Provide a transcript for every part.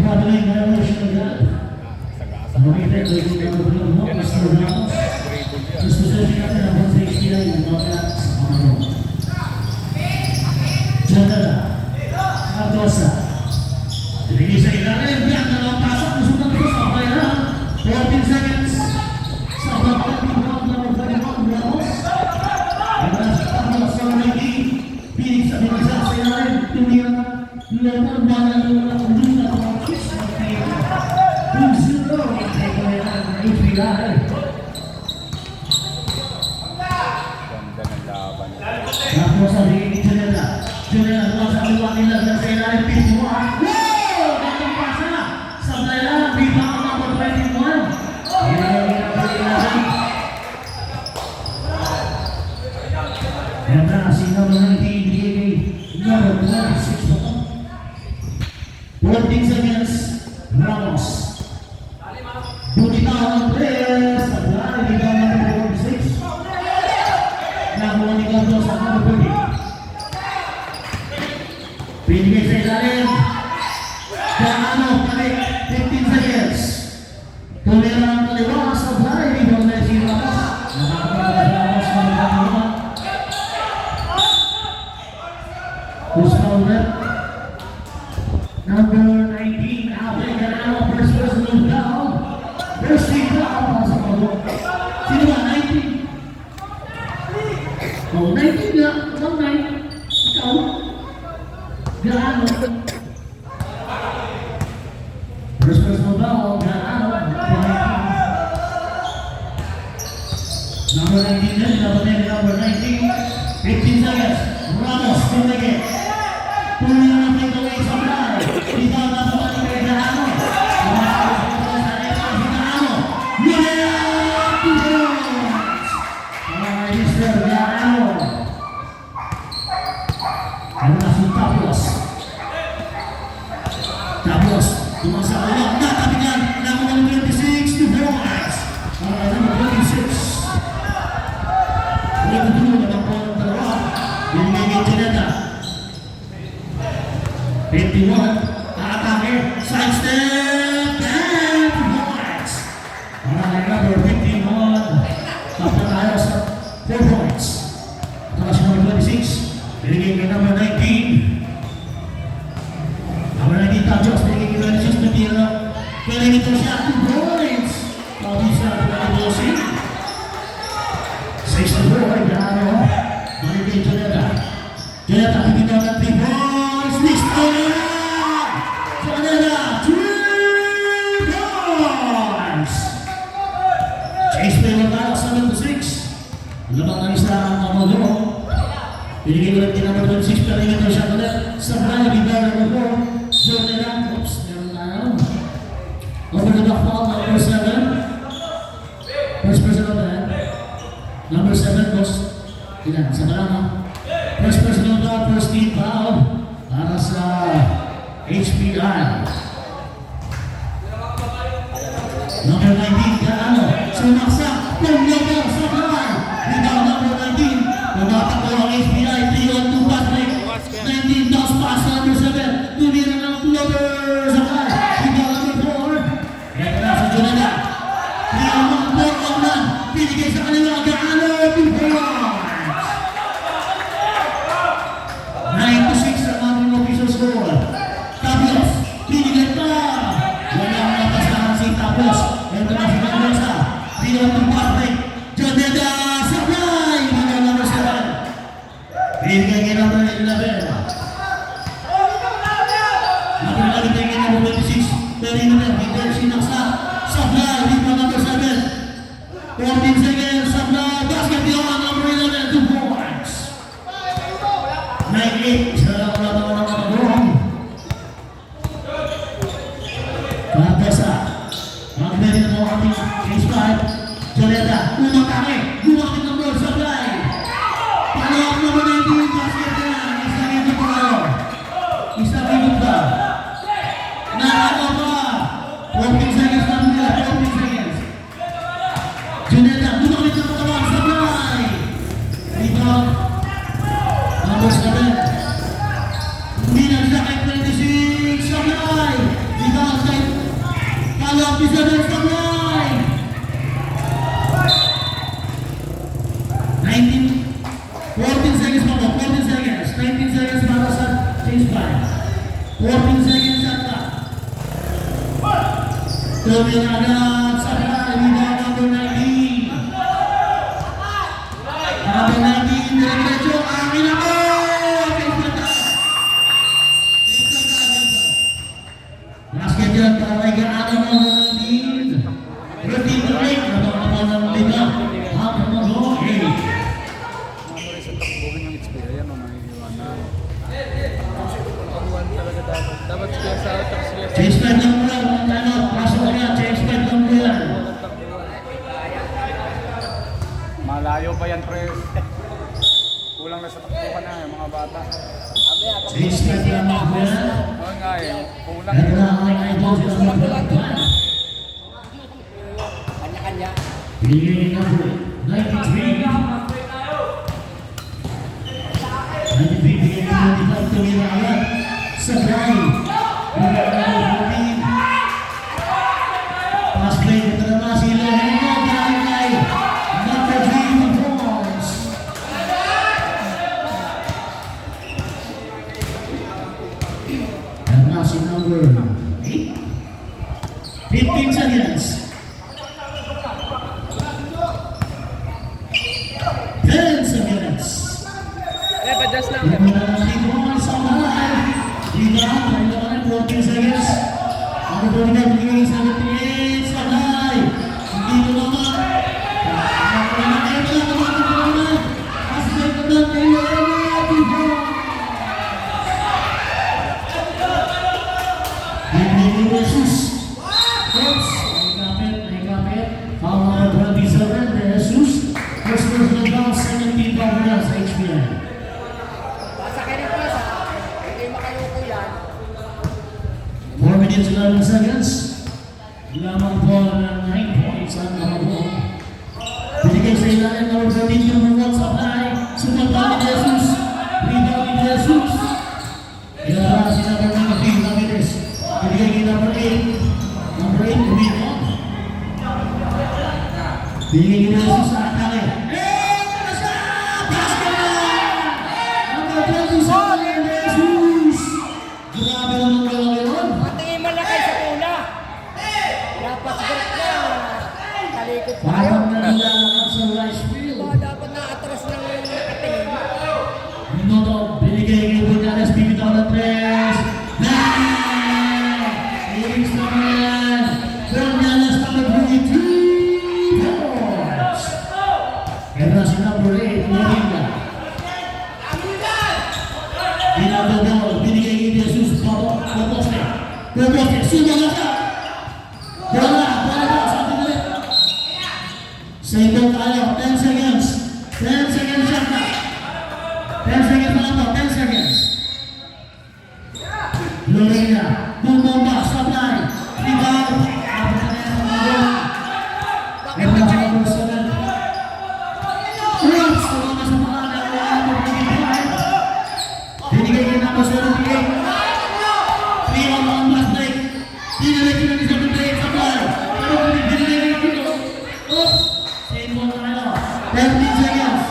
Traveling Revolution agad. Makita ito yung number 1 mo, Mr. Ramos. Disposition natin ang 169 yung mga sa kamaro. Janela. Cardosa. Tinigil sa ilalim. Yan na lang pasok. Nasunan ko sa bayan. 14 seconds. Sa bayan. Number 31 Ramos. Cardosa sa Nike. Pinig sa binasa sa ilalim. Tumira na. Level 1 na lang. Luna ko ang kiss. 2-0. Ito na yan. Ipilahan. Tapos sa ringin Janela. Janela naman sa aliwa nila sa ilalim. Pintuan. Wow! Gatong pasa. Sablay lang. Bita ang number 21. Yan na. Si number 19. DNA. Number 26 pa. 14 seconds. Ramos. Bunitaw ng players. Sablay. Bita ang number 46. Nakuha ni Cardosa sa number 30. Pinigay sa ilalim. Gaano, balik. 15 seconds. Tumira ng kaliwa sa Blay. Dito na si Ramos. Nakakapagod sa Ramos ng kaliwa. Who's fouled it? Number 19, Alvin Gaano. First personal foul. First team foul. Sa kaliwa. Sino ba? 19? Oh, 19 nga. Ikaw, 9. Ikaw. Gaano. First personal foul. Gaano. Number 19 din. Number 19. 15 seconds. Ramos. Tumigil. Tuloy na ng takeaway sa Blay. Dito ang napapalik kay Gaano. Tapos, lumasa ko lang, natabigan, nakuha ng 26 to points. Para naman 26. Ulit na ng point dalawa. Binigay kay Janela. 51, aatake, side step, and points. Para kay number 51, tapos tayo sa 4 points. Tapos number 26, binigay kay number 19. Number 19, Tajos, binigay kay 26 na tira. Kailan ito siya, 2 points. Tapos sa 20. 6 to 4, Gaano. Binigay Janela. Janela, binigay ng 3 points. Listo na! Janela, 3 points! Chase play mo tayo, 7 to 6. Labang na isa ang Amado. Binigay ulit din number 26, pero ito siya ulit. Sa Blay, bigay number 4. Janela, oops, meron tayo. Over the back foul, number 7. First person on that. Number 7, boss. Ilan, sa balama. First person on that, first team foul. Para sa HPI. Number 19, Gaano. Sumaksak. Pumlagang sa Blay. Bigay number 19. Pumatak ko ang HPI. 3-on-2 pass break. 19 does pass number 7. Tumira ng floater sa Blay. Bigay number 4. Ito na sa Janela. 3-on-1. 4-on-1. Pinigay sa kanila. Gaano. 2 points. 9 to 6 ang ating official score. Tapos, pinigay pa. Walang napasahan si Tapos. Ito na si Cardosa. 3-on-2 pass break. Janela sa Blay. Bigay number 7. Pinigay kay number 11. Number 11 kay number 26. Pero yun na, bigay sinaksak. Sa Blay. Dito number 7. 14 seconds. Sa Blay. Basket beyond number 11. 2 points. 9-8. Isa lang ang natawa ng mga Cardosa. Mag-ready na po ang ating case 5. Janela. Umatake. Gumamit ng ball sa Blay. Palawak number 19. Basket na. Isa rin ito tayo. Isa rin ito ba? Nakaka pa. 14 seconds na nila. 14 seconds. Janela. Gumamit ng katawan sa Blay. Rebound. Number 7. Hindi na nila kay 26. Sa Blay. Rebound. 14 seconds shot clock. Tumira agad sa rebound number 19. Number 19, diretso, akin ako! Basket yan para kay Gaano number 19. 13 to 8, nabawa ng lima. Hapon mo go, 8. Sa takbuhan yung HP, ayan o, nangiiwanan. Talaga dapat sila sa atak sila sa Change back ng mula, mga tanong, pasok ko yan, change back ng mula. malayo pa yan, pre. Kulang na sa takbuhan na yung mga bata. Change back ng mula. Oo nga eh, kulang. Ito na ang aking idol sa mga balakpan. Kanya-kanya. Bigay number 93. 93, bigay number 95, tumira agad. Sabay. Bigay number 14. Pass play, ito naman si Lorena Barangay. Number 3 points. And now si number 8. 15 seconds. 10 seconds. Adjust lang. Ito na lang si Juan sa mahal. Rebound, pahinga ka na 14 seconds. Ang balik na bigay sa 78, sabay. Hindi ko naman. Jesus. Oops, naikapit. Foul number 27, De Jesus. First personal foul, second team foul na sa HBI. Basta kayo ng pasa. Hindi makaloko yan. 4 minutes 11 seconds. Lamang po ng 9 points ang nakabuo. Binigay sa ilalim ng 13 number 1 supply. Sumapa ni Jesus. Rebound ni Jesus. Ilabas si number 19, Ramirez. Binigay ni number 8. Number 8, rebound. Binigay ni Jesus sa atake. Number 27, Jesus. Grabe naman galaw yun. Matingin malaki sa tuna. Dapat break na. Talikod tayo. Parang nanilalakad sa rice field. Dapat na atras ng nakatingin. Minuto, binigay kay Bunyanes, bibitaw ng 3. Lyrics naman yan. Bunyanes number 3 points. Kaya si number 8, Lorinda. Pinagdodol, binigay kay Jesus, Poposte. Poposte, sumang na siya. Bola sa ating ulit. Save ball tayo, 10 seconds. 10 seconds shot na. 10 seconds pa lang to, 10 seconds. Lorena, bumomba, supply. Rebound. Abot na yan ang mga. Ito na ang number 7. Oops, tumama sa mga binigay kay number 78. 3-on-1 last break. Dinalik na ni 78 supply. Pero binigay kay Kilo. Oops, save ball tayo. 13 seconds.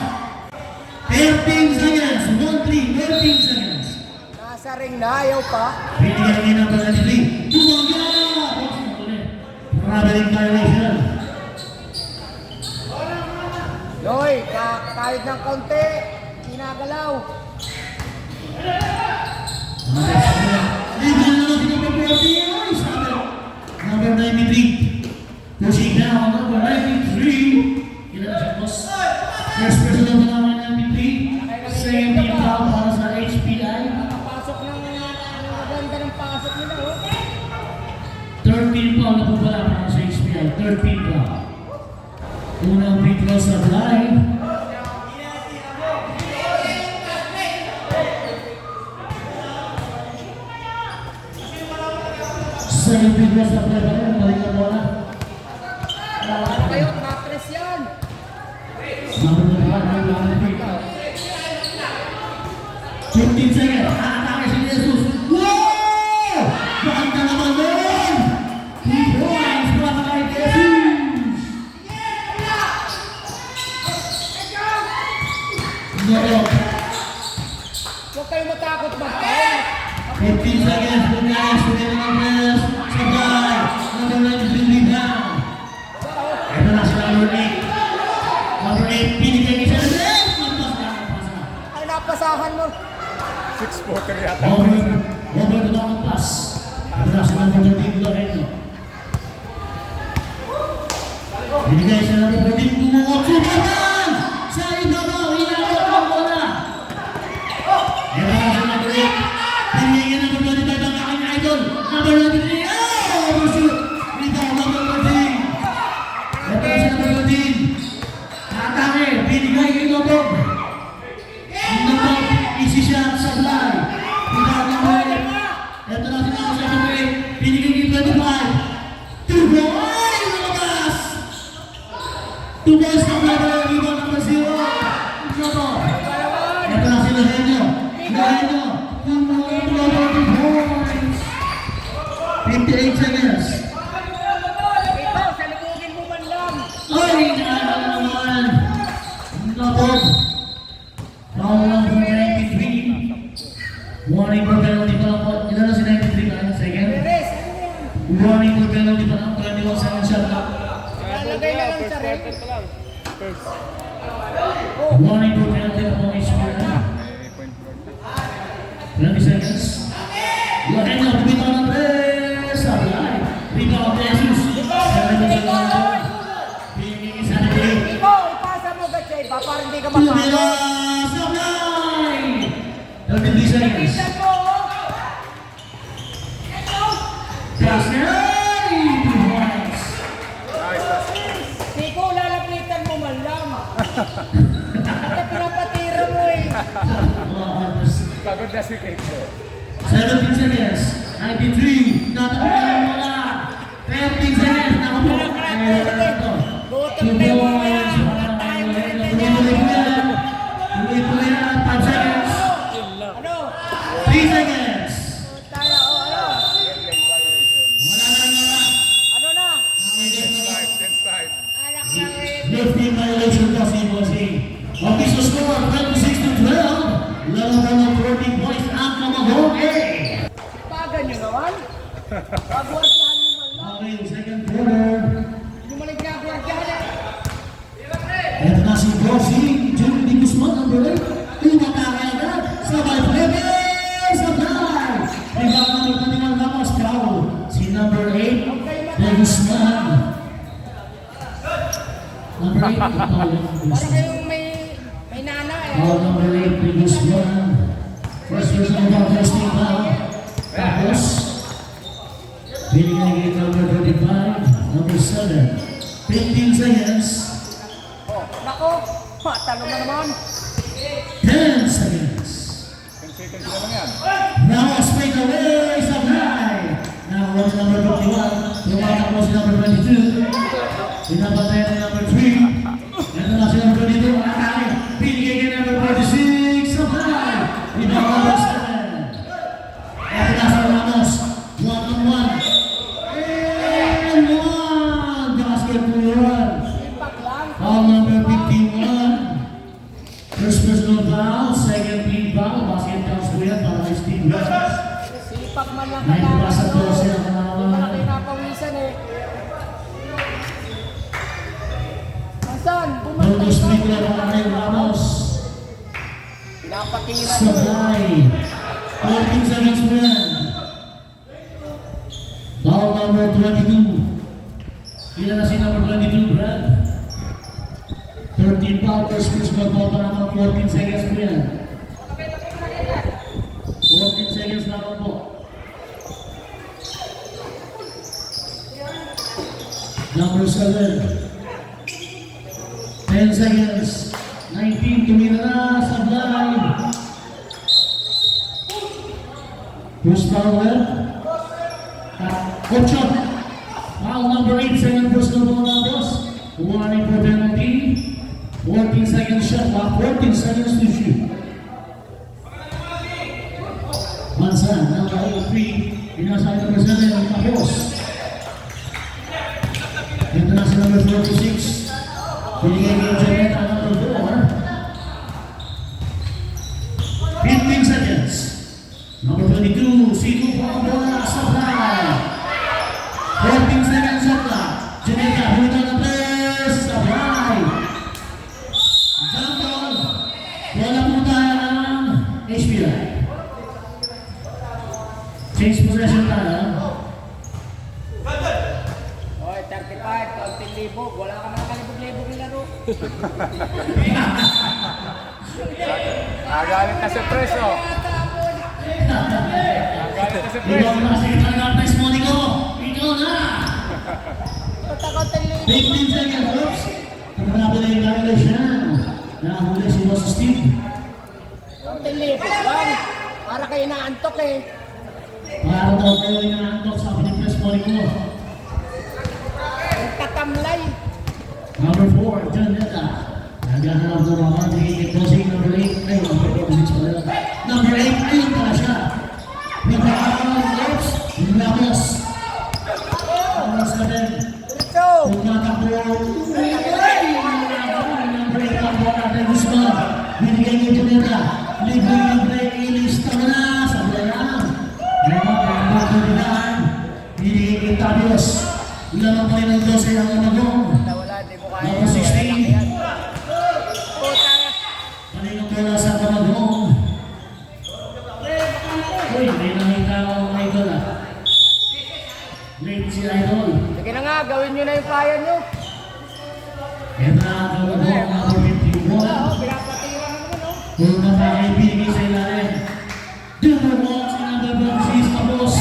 13 seconds. 1-3, 13 seconds. Nasa ring na, ayaw pa. Binigay kay number 93. Bumangga! Traveling violation. Noy, kahit ng kaunti, kinagalaw. Number 93. Pushing down, number 93. Ilan na siya, boss? First person of the number 93. Second team foul para sa HPI. Nakapasok ng maganda ng pasok nila, oh. 13 foul na po pala para sa HPI. 13 foul. Unang free throw sa drive. Second free throw sa drive. Balik na bola. Kayo, matres yan. Number 15 seconds. Atake si Jesus. Wow! Ganda naman doon! 3 points para kay Jesus. No. Huwag kayo matakot mag-out. 15 seconds. Punyas, Punyas Lopez, Sabay, number 93 rebound. Ito na si number 8. Number 8, binigay ni Celebrate. Lampas na ang pasa. Ay, napasahan mo. 6-footer yata. Over the long pass. Ito na si number 13, Loreno. Binigay siya ng number 13, Bumukot, Superman! Sa ibabaw, inawat ang bola. Ito na si number 8. Binigay niya number 25 ang aking idol. Number 23, oh! Overshoot! Rebound, number 13. Ito na si number 13. Atake, binigay kay Lotog. Ang Lotog, easy shot, supply. Rebound, number 8. Ito na si number 7, binigay kay 25. 2 boys! Lumabas! 2 boys na number, rebound number 0. Lotog. Ito na si Lorenzo. Lorenzo. Yung mga Lotog, 2 boys. 58 seconds. Ikaw, salubugin mo man lang. Ay, naman naman. Lotog. Foul number 93. Warning for penalty pa lang po. Ilan na si 93 pa? Second? Perez, ano yan? Warning for penalty pa lang. 21 seconds shot clock. Lalagay na lang sa red. Warning for penalty pa po. Each player na. 20 seconds. Lorenzo, bumitaw ng press. Sablay. Bumitaw ng Jesus. 7 seconds. Pinigil sa natin. Ikaw, ipasa mo ba siya iba para hindi ka Tumira! mapasok? Sablay! 33 seconds. Pisan mo, oh. Pass na! 2 points. Ikaw, lalapitan mo man lang. Kasi pinapatira mo eh. Pagod na si Kate. 17 seconds. 93. Natapos mo na. 13 seconds. Nakapo. Gutom na yung mga yan. Wala tayong Tuloy-tuloy po yan. Tuloy-tuloy yan. 5 seconds. Ano? 3 seconds. Tayo, oh, ano? Wala na nga. Ano na? Against 5. Anak na eh. 15 violation kasi bossing. Okay, so score 26-12. Laro ka ng 14 points ang Kamahong A. Pagan nyo naman. Pagwardyahan mo man lang. Okay, second quarter. Hindi mo lang ginagwardyahan eh. Ito na si Bossing. Jun Di Guzman, number 8. Tumatake agad. Sabay plebe. Sabay. Rebound number 21 Ramos. Foul. Si number 8. De Guzman. Number 8. Para kayong may nana eh. Foul number 8. De Guzman. First personal foul. First team foul. Tapos. Binigay kay number 35. Number 7. 15 seconds. Nako, matalo na naman. 10 seconds. 10 seconds na lang yan. Now straight away, Sabay. Now watch number 51. Tumatakbo si number 22. Pinapatay ni number 3. Ito na si number 22. Atake. Binigay kay number 46. Sabay. Rebound number 7. Ito na si Ramos. 1-on-1. And 1. Basketball run. Impact lang. Foul number 51. First personal foul, second team foul. Basket counts po yan para kay Steve Ramos. Sipag man lang May pasa kailangan po nyo. siya Hindi mga pa na pinapawisan eh. Asan? Bumalik Todos Miguel Manuel Ramos. Pinapatira nyo eh. Sabay. 14 seconds po yan. Foul number 22. Ilan na si number 22, Brad? 13 foul, first personal foul pa naman 14 seconds po yan. 14 seconds naman po. Number 7. 10 seconds. 19, tumira na sa blind. Who's foul left? Good shot. Foul number 8, second personal foul na boss. Warning for penalty. 14 seconds shot clock, 14 seconds to shoot. Mansan, number 3, inasal number 7, tapos. Ito na si number 46. Binigay kay Janeta, number 4. 15 seconds. Number 22, Siko Pablo. Baliktad, ha? Oy, 35, kaunting libog. Wala ka naman kalibog-libog ng laro. Nagalit na si Preso. Nagalit na si Ikaw Preso. na kasi talaga ang testimony ko. Ikaw na! Basta kaunting libog. 15 seconds, oops! Napanapin na yung violation. Nakahuli si Boss Steve. Kaunting libog lang. Para kayo naantok eh. Para daw kayo inaantok sa akin yung testimony ko. Nagtatamlay. Number 4, John Neta. Naghahanap ng mga hindi closing number 8. Ay, number 6 pala. Number 8, ayun pala siya. Naghahanap ng lips. Ramos. Ramos na din. Ito. Tumatakbo. Number 8 ang bola natin. Guzman. Binigay niyo John Neta. Libre, ilista mo na. Sabi na lang. Ngayon, ang pagkabilaan. Binigay kay Tabios. Ilan pa rin ang 12 ang umagong. Wala, di mo kaya. Number 16. Puta. Kanina bola sa kamagong. Uy, may nakita akong idol ah. Late si idol. Sige na nga, gawin nyo na yung kaya nyo. Yan na ang kamagong number 51. Oo, pinapatira na naman, oh. Kung nakakaibigay sa ilalim. Number 1 si number 46 tapos.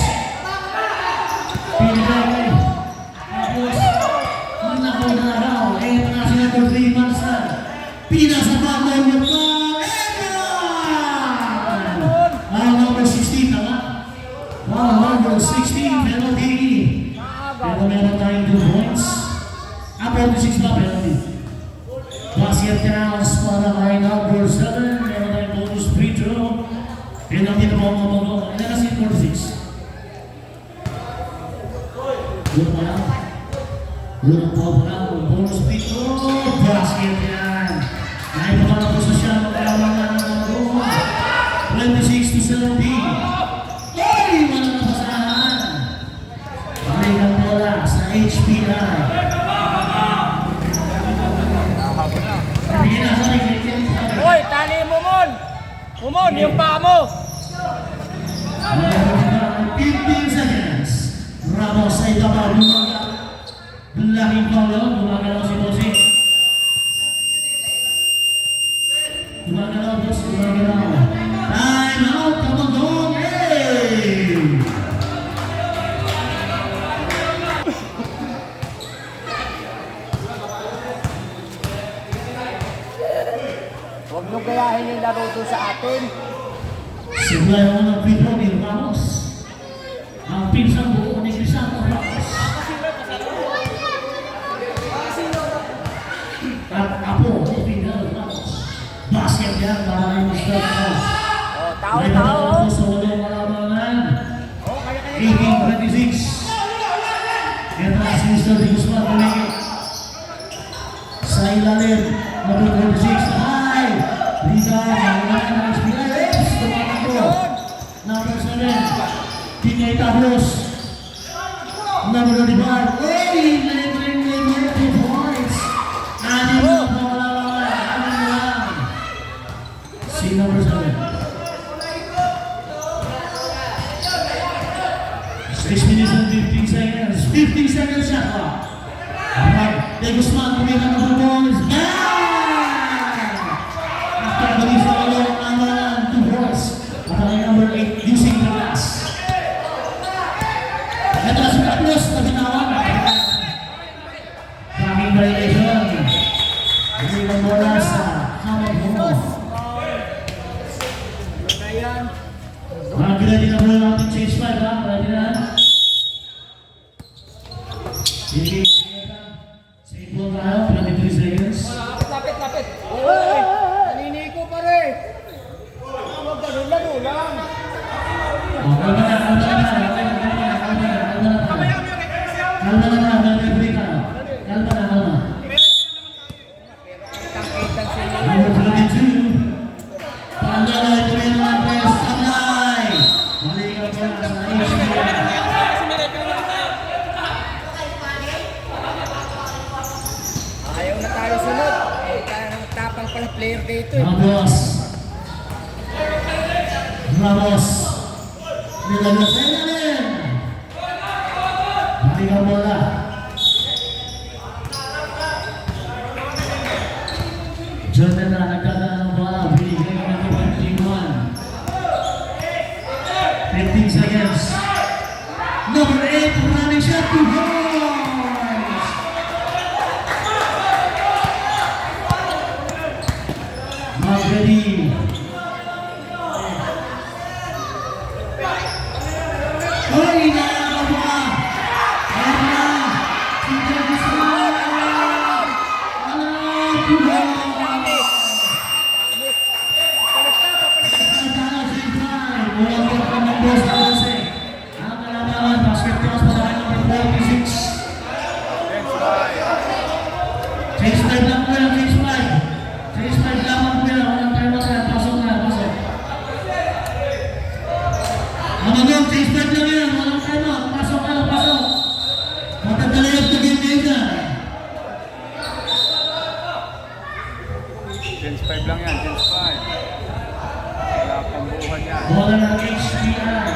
Pinagay. Tapos. Manako na raw. Eh, na si number 3 Mansan. Pinasabak mo yung ang number 16 tama? Wow, number 16 penalty. Pero meron tayong 2 points. 46 ba penalty? Basket counts para kay number 7. Meron tayong bonus free throw. Penalty na po ang mabago. Ilan na si 46? Doon pa lang. Doon pa lang. Bonus free throw. Basket yan. Ay, pakalapos na siya. Magkalaman na ng mabago. 26 to 17. Ay, wala na pasahan. Balikan bola sa HPI. Hindi na sa Hoy, tali mo, Mon! Umon, yung paa mo! 15 seconds. Ramos sa ibabaw. Laking pawlaw. Gumagalaw si Bosi. Gumagalaw, boss. Gumagalaw. Time out. Kamagong. Hey! Huwag nyo gayahin yung laro doon sa atin. Sebelah yang nak free throw di Ramos. Hampir sambung ni Cristiano Ramos. Apo, tinggal Ramos. Basket dia barang Mr. Ramos. Oh, tahu-tahu. Solo malaman. Oh, kaya-kaya. 18-26. Kena si Mr. Guzman balik. Sa ilalim. Number 26. Hai. Rida menggunakan SBI. Number 7, Tingay Tablos. Number 25, hey, leading 2 points. Ani mo lang. Si number 7. 6 minutes and 15 seconds. 15 seconds shot clock. Alright, De Guzman kumita ng 2 points. After the release of the 2 points. Number 8 using the glass. Ito na si Carlos na bitawan. Maraming violation. Hindi na bola sa hamon mo. Ayan. Ready na bola natin change 5 ha? Ready na? Sige. Save ball tayo. 23 seconds. Lapit. Hoy! Naniniko pa rin. Huwag ganun lang. Kitang-kitang sila. Ayaw na tayo sunod. Eh, tayo tapang pala player dito eh. Ramos. Nilagay sa ilalim. Pati ka bola. Jordan na nagkakaroon ng bola. Binigay ng number 21. 15 seconds. Number 8, running shot, 2 points! Magready. Hoy, nakakaba! Ayan na! Si Jarvis Smart! Ano? 2 points! Walang ganda ng boss na 12. Ang kalamangan, basket cross para kay number 46. Change 5 lang po yan, change 5. Change 5 lamang po yan, walang time out yan. Pasok na, pasok. Mamagong, change 5 lang yan, walang time out. Pasok na, pasok. Matatalayag na game ngayon na. Change 5 lang yan, change 5. Wala pang buuhan yan. Bola ng HBI.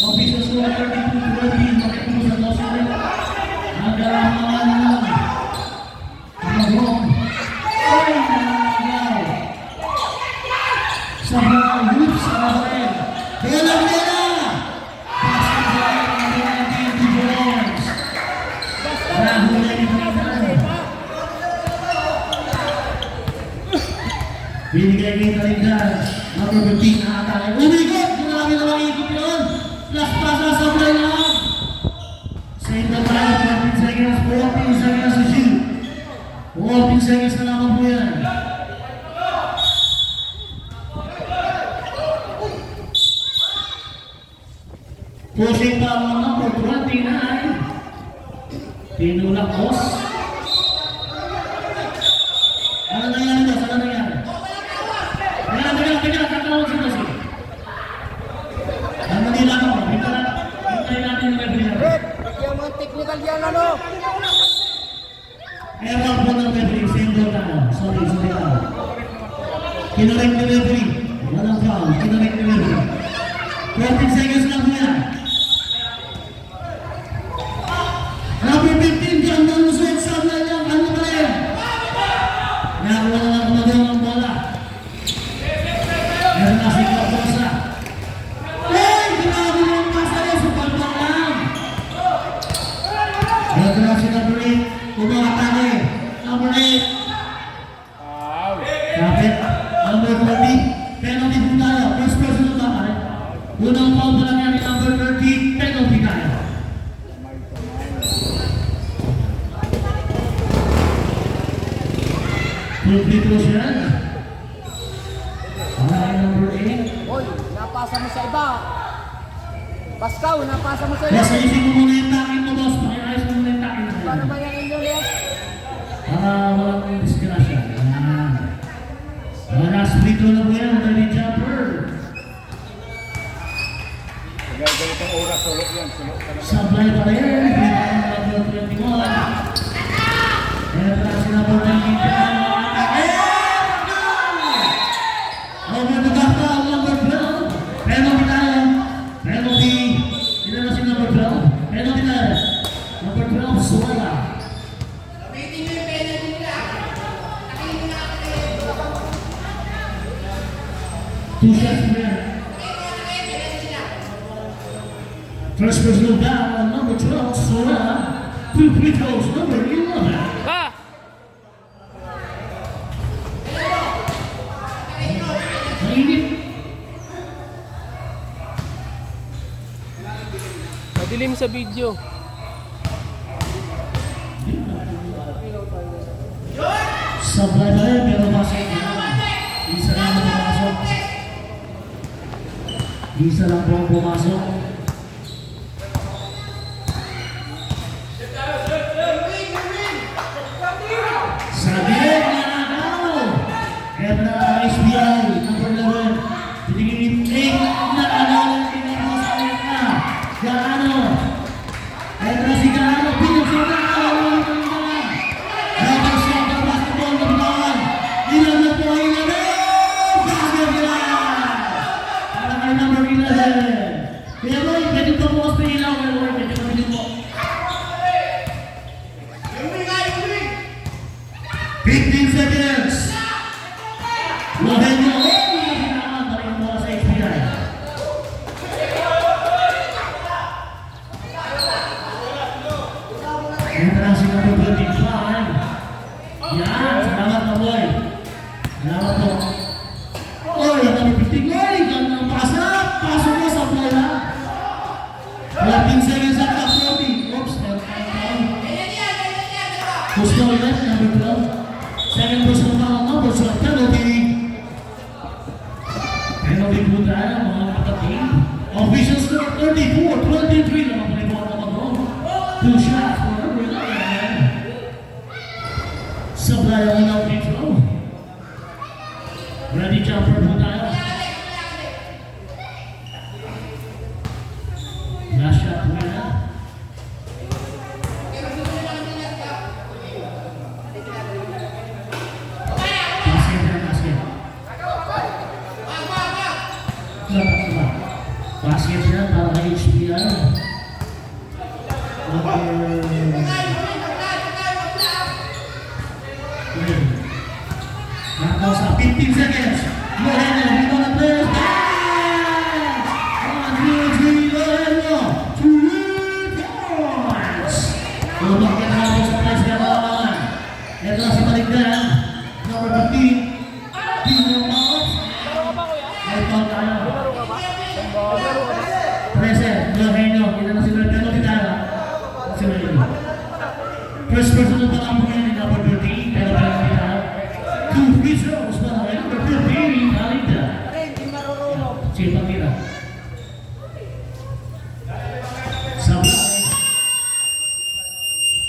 Official score 32-20. Makikinig sa Los Angeles. Ang kalamangan lang. Mamagong. Ay, nanagaw. Sa mga youth sa Rafael. Bola! Basket ball ng 19 boys. Nahuli ni Brindan. Binigay kay Brindan. Number 15 na atake. Umikot! Marami na makikip yun. Last pass na sa play lang. Save na tayo. 14 seconds. 14 seconds to shoot. 14 seconds na naman po yan. Pushing pa ang number 29. Tinulak boss. Ano nangyari boss? Ano nangyari? Teka, tatawag si boss. Ano nila ako? Hintay natin yung referee natin. Red, yung mga technical yan ano? Ewan po ng referee. Same goal na. Sorry lang. Kinarek ni referee. Walang foul. Kinarek ni referee. 14 seconds lang po yan. Number 15, John Maluswet, sabla niyang ano pa rin. Nakakuha na lang kumagawa ng bola. Meron na si Cardosa. Hey! Grabe mo yung pasa niya sa palpang lang. Meron na si number 8. Kumakatake. Number 8. Wow! Kapit. Number 40. Penalty po tayo. First person na ba? Unang foul pa lang yan ni number 30. Penalty tayo. Free throw siya. Ang number 8. Hoy, napasa mo sa iba. Baskaw, napasa mo sa Boss, iba. ayusin mo muna yung takin mo, boss. Pakiayos mo muna yung takin mo. Paano ba yan inyo ulit? Para walang disgrasya. Ayan. Last free throw na po yan. Ready jumper. Kaya ganitong oras, sulok yan, sulok talaga. Supply pa rin. Number 21. Meron na si number 19. Over the back foul, number 12. Penalty tayo. Penalty. Sino na si number 12? Penalty tayo. Number 12, Suwala. Two shots there. First personal foul, number 12, Suwala. Two free throws, number 11. Mainit. Madilim sa video. Supply pa rin, pero pasok na. Isa lang ang pumasok. Isa lang po ang pumasok. Sabi rin, nanakaw! Kaya na SBI, number 11. Tinigin 8 na analang tinagawa sa kanya. Gaano? Kaya na si Gaano, pinagsinta ka, walang panggalan. Dapat siya ang basketball ng bawal. Ilan na po ang 11? Basket nila! Para kay number 11. Kaya Lloyd, pwede pa bukas pa ilaw. Lloyd, pwede pa rin po. 15 seconds. Lohenyo. Oh, hinaan. Balik mo sa HPI. Entrance number 25. Yan, salamat na boy. Salamat po. Oh, yung kami 15. Oy, gandang pasok. Pasok mo sa bola. 14 seconds at 40. Oops, gusto ulit, number 12. Second person na ang number sa penalty. Penalty po tayo, mga kapatid. Official score 34-23 naman po ito ang mga 2 shots for number 9. Supply ang mga free throw. Ready jumper po tayo. Last shot po yan. Basket yan para kay HPI. Nakakaw sa 15 seconds. Lohenyo, dito na players. 1, 2, 3, Lohenyo. 2 points. Tulog ka na ako sa players na kalamangan. Ito na si Baligdan. Number 15. Dino Mount. Ito tayo. Present, Lohenyo, kita na sila penalty tayo. Sila yun. First person na pala po yan, number 13, pero penalty tayo. 2 free throws para kay number 13, Alida. Sige, pagkira. Sabay.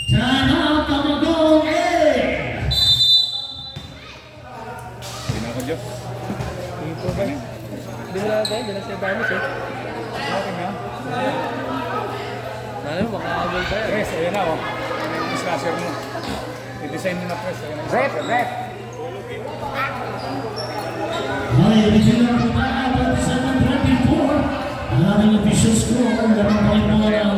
Sana Kamagong eh! Hindi na ako, Diyos. Dito ba? Hindi mo lang tayo, dyan na siya Damas eh. Okay na. Alam mo, makahabol tayo. Press, ayan na, oh. Yung slasher mo. I-design mo na press. Ayan na. Rep! Ay, original po tayo, 27-24. Ang ating official score, napapalik mo ng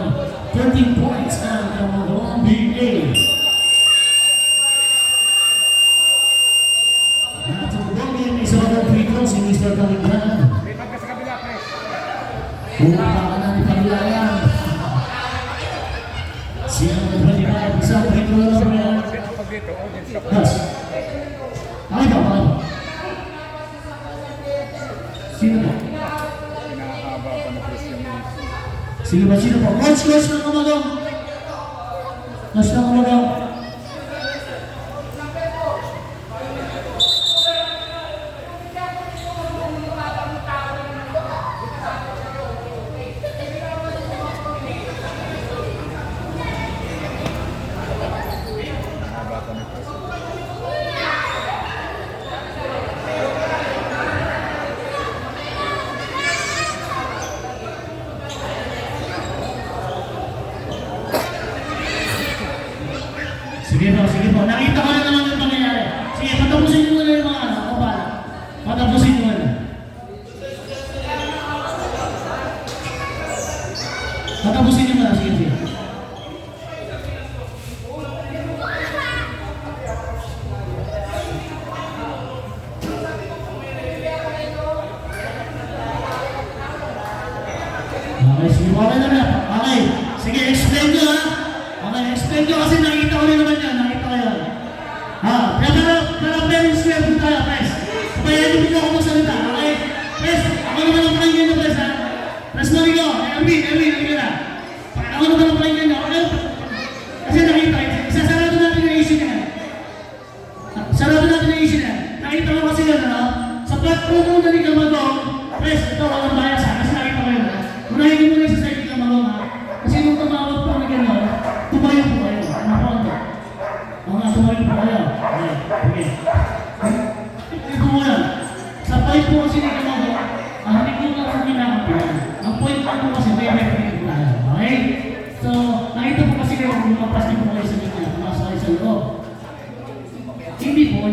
13 points ang Kamagong BA. At ang ballgame is over free throws si Mr. Kaligdan. Lipat ka sa kabila, press. Kung baka natin paglayan. Sino na 25, isang free throw lang yan. Pag dito, audience ka. Yes. Ay ba, ba? Sino ba? Hinahaba pa na press yung... Sino ba? Sino ba? Coach ng Kamagong. Coach ng Kamagong. Hinahaba pa na press. Sige po. Nakita ko na naman yung pangyayari. Sige, patapusin nyo na yung mga ano. Kapala. Patapusin nyo na. Patapusin nyo na. Sige. Okay, sige. Okay na. Okay. Sige, explain nyo ha. Okay, explain nyo kasi nakita ko rin naman yan. Nakita ko yan. Ha? Pero parents kaya po tayo, Pres. Papayagan nyo po ako magsalita. Okay? Pres, ako naman ang pakinggan nyo, Pres ha. Pres, marigo. Erwin, halika na. Ako naman ang pakinggan nyo. Okay? Kasi nakita ko. Isasarado natin yung issue na yan. Sarado natin yung issue na yan. Nakita ko kasi yan, ano? Sa platform mo na ni Kamagong, Pres, ito, walang bias ha. Kasi nakita ko yun ha. Unahin nyo muna yung sa ni Kamagong ha. Kasi nung tumawag po na gano'n, tumayo po kayo. Ano po ito? Mga tumayo po kayo. Okay. Ito mo yan. Sa point po kasi ni Kamagong, hindi ko lang sa ginagawa. Ang point po kasi may referee po tayo. Okay? So, nakita po kasi kayo kung lumabas niyo po kayo sa gitna, pumasok kayo sa loob. Hindi po.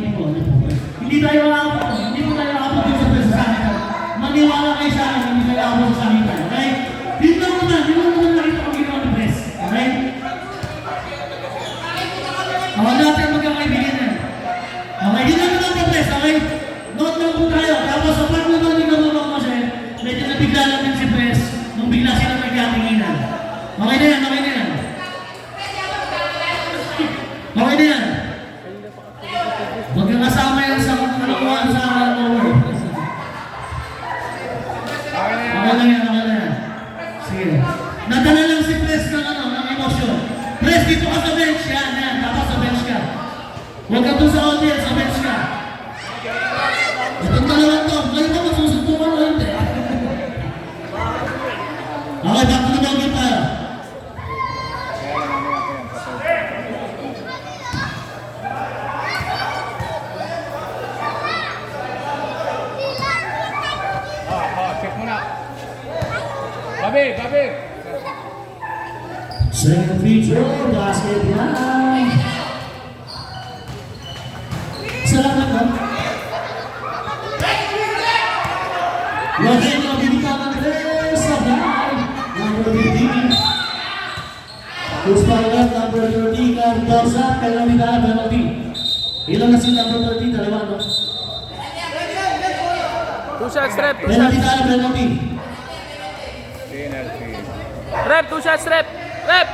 Hindi tayo aabot sa pwesa sa akin. Maniwala kayo sa akin, hindi tayo aabot sa akin. Okay? Dito Hindi mo naman nakita kung ginawa ng press. Okay? Ako natin magkakaibigan yan. Okay, hindi naman ang press, okay? Note lang po tayo. Tapos sa part naman ni Kamamang kasi, medyo nabigla lang din si press nung bigla sila nagkatinginan. Okay na yan, okay na yan. Okay na yan. Magkakasama yan sa kanakuhan sa lower. Okay lang yan, okay na yan. Sige. Nadala lang si Press ng ng emosyon. Press, dito ka sa bench. Yan. Dapat sa bench ka. Huwag ka doon sa audience, sa bench ka. Itong dalawang to, kayo ba masusuntukan o hindi? Okay, back to the ball game tayo. Check muna. Gabi, gabi. Second free throw, basket yan. Salamat ka. Lagay na bibitakan Press sa line. Number 15. Kuspalan, number 30, Cardosa, penalty. Ilan na si number 30? Dalawa, no? 2 shots, rep. 2 Penalty shots. tayo, penalty. Penalty. Rep, 2 shots, rep. Rep.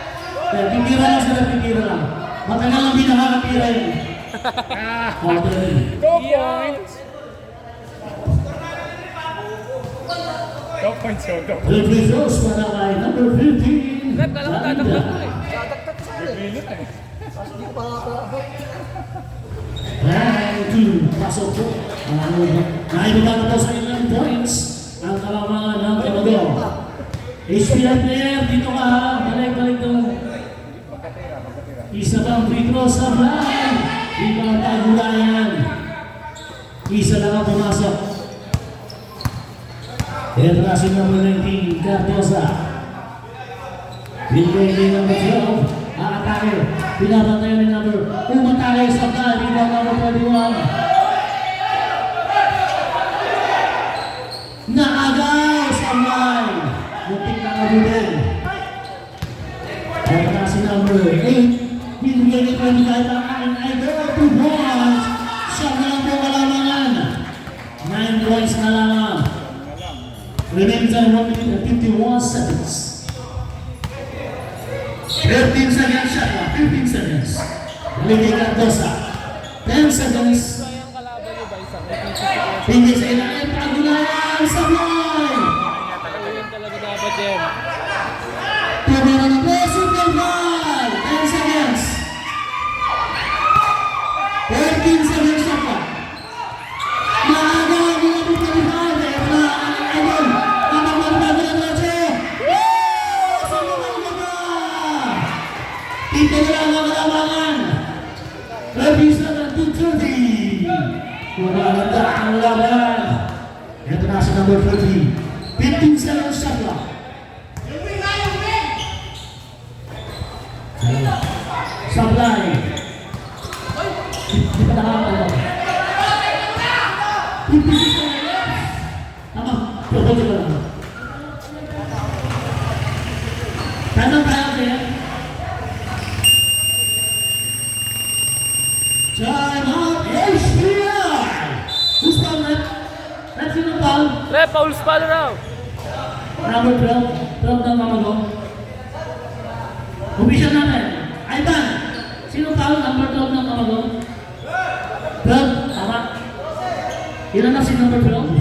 Pipira lang sila, pipira lang. Matagal lang di nakakapira yun. Okay. 2 points. 2 points yun. The free throws para kay number 15. Rep, kala ko tataktak mo eh. Bibilit eh. And 2, pasok po. Naibaba na po sa ilang points ang kalamangan ng Kamado. HPL player, dito ka ha. Balik doon. Isa pang free throw sa line. Dito ang tagulayan. Isa lang ang pumasok. Ito si number 19, Cardosa. Bigay ni number 12. Aatake. Pinapatayo ni number. Umatake sa line. Dito ang number 21. Naagaw sa line. Muntik na kabulin. Ito na si number 8. Binigyan ni Tony kahit ang aking idol. 2 points. Siya na lang po kalamangan. 9 points na lamang. Remains on 1 minute and 51 seconds. 13 seconds shot clock. 15 seconds. Balik Cardosa. 10 seconds. Ang kalaban niyo ba isang Hindi sa ilalim. Pagulayan sa line. Ayun talaga dapat yan. Tumira na po. Super ball. 10 seconds. 13 seconds shot clock. Maaga ang mga pagkalihan. Ito na ang idol. Ang magbago ng Roche. Sa mga mga. Dito na lang ang kalamangan. Release na ng 230. Kumaganda ang laban. Ito na sa number 30. 15 seconds shot clock. Supply. Di pa nakakalaw. 56 seconds. Tama. Tutuloy ko lang. Tanong tayo kaya. Time out. HBI. Who's foul net? That's in the foul. Rep, Paul Spal raw. Number 12. 12 ng Mamago. Official natin. Ivan. Sino foul? Number 12 ng Mamago. 12. Tama. Ilan na si number 12?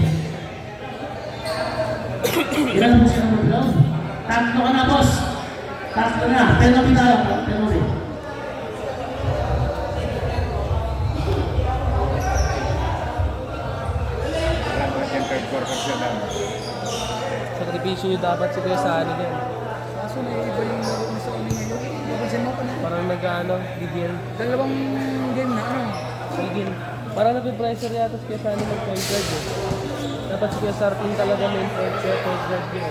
Ilan na po si number 12? Tatlo ka na, boss. Tatlo na. Penalty tayo. Penalty. Third quarter siya lang. Sakripisyo yung dapat si Kuya Sani din. Kaso na iba yung laro mo sa uling ngayon. Napansin mo pa na. Parang nag-ano, gigil. Dalawang game na ano. Gigil. Parang nag-pressure yata si Kuya Sani mag-point guard eh. Dapat si Kuya Sartin talaga main point guard din.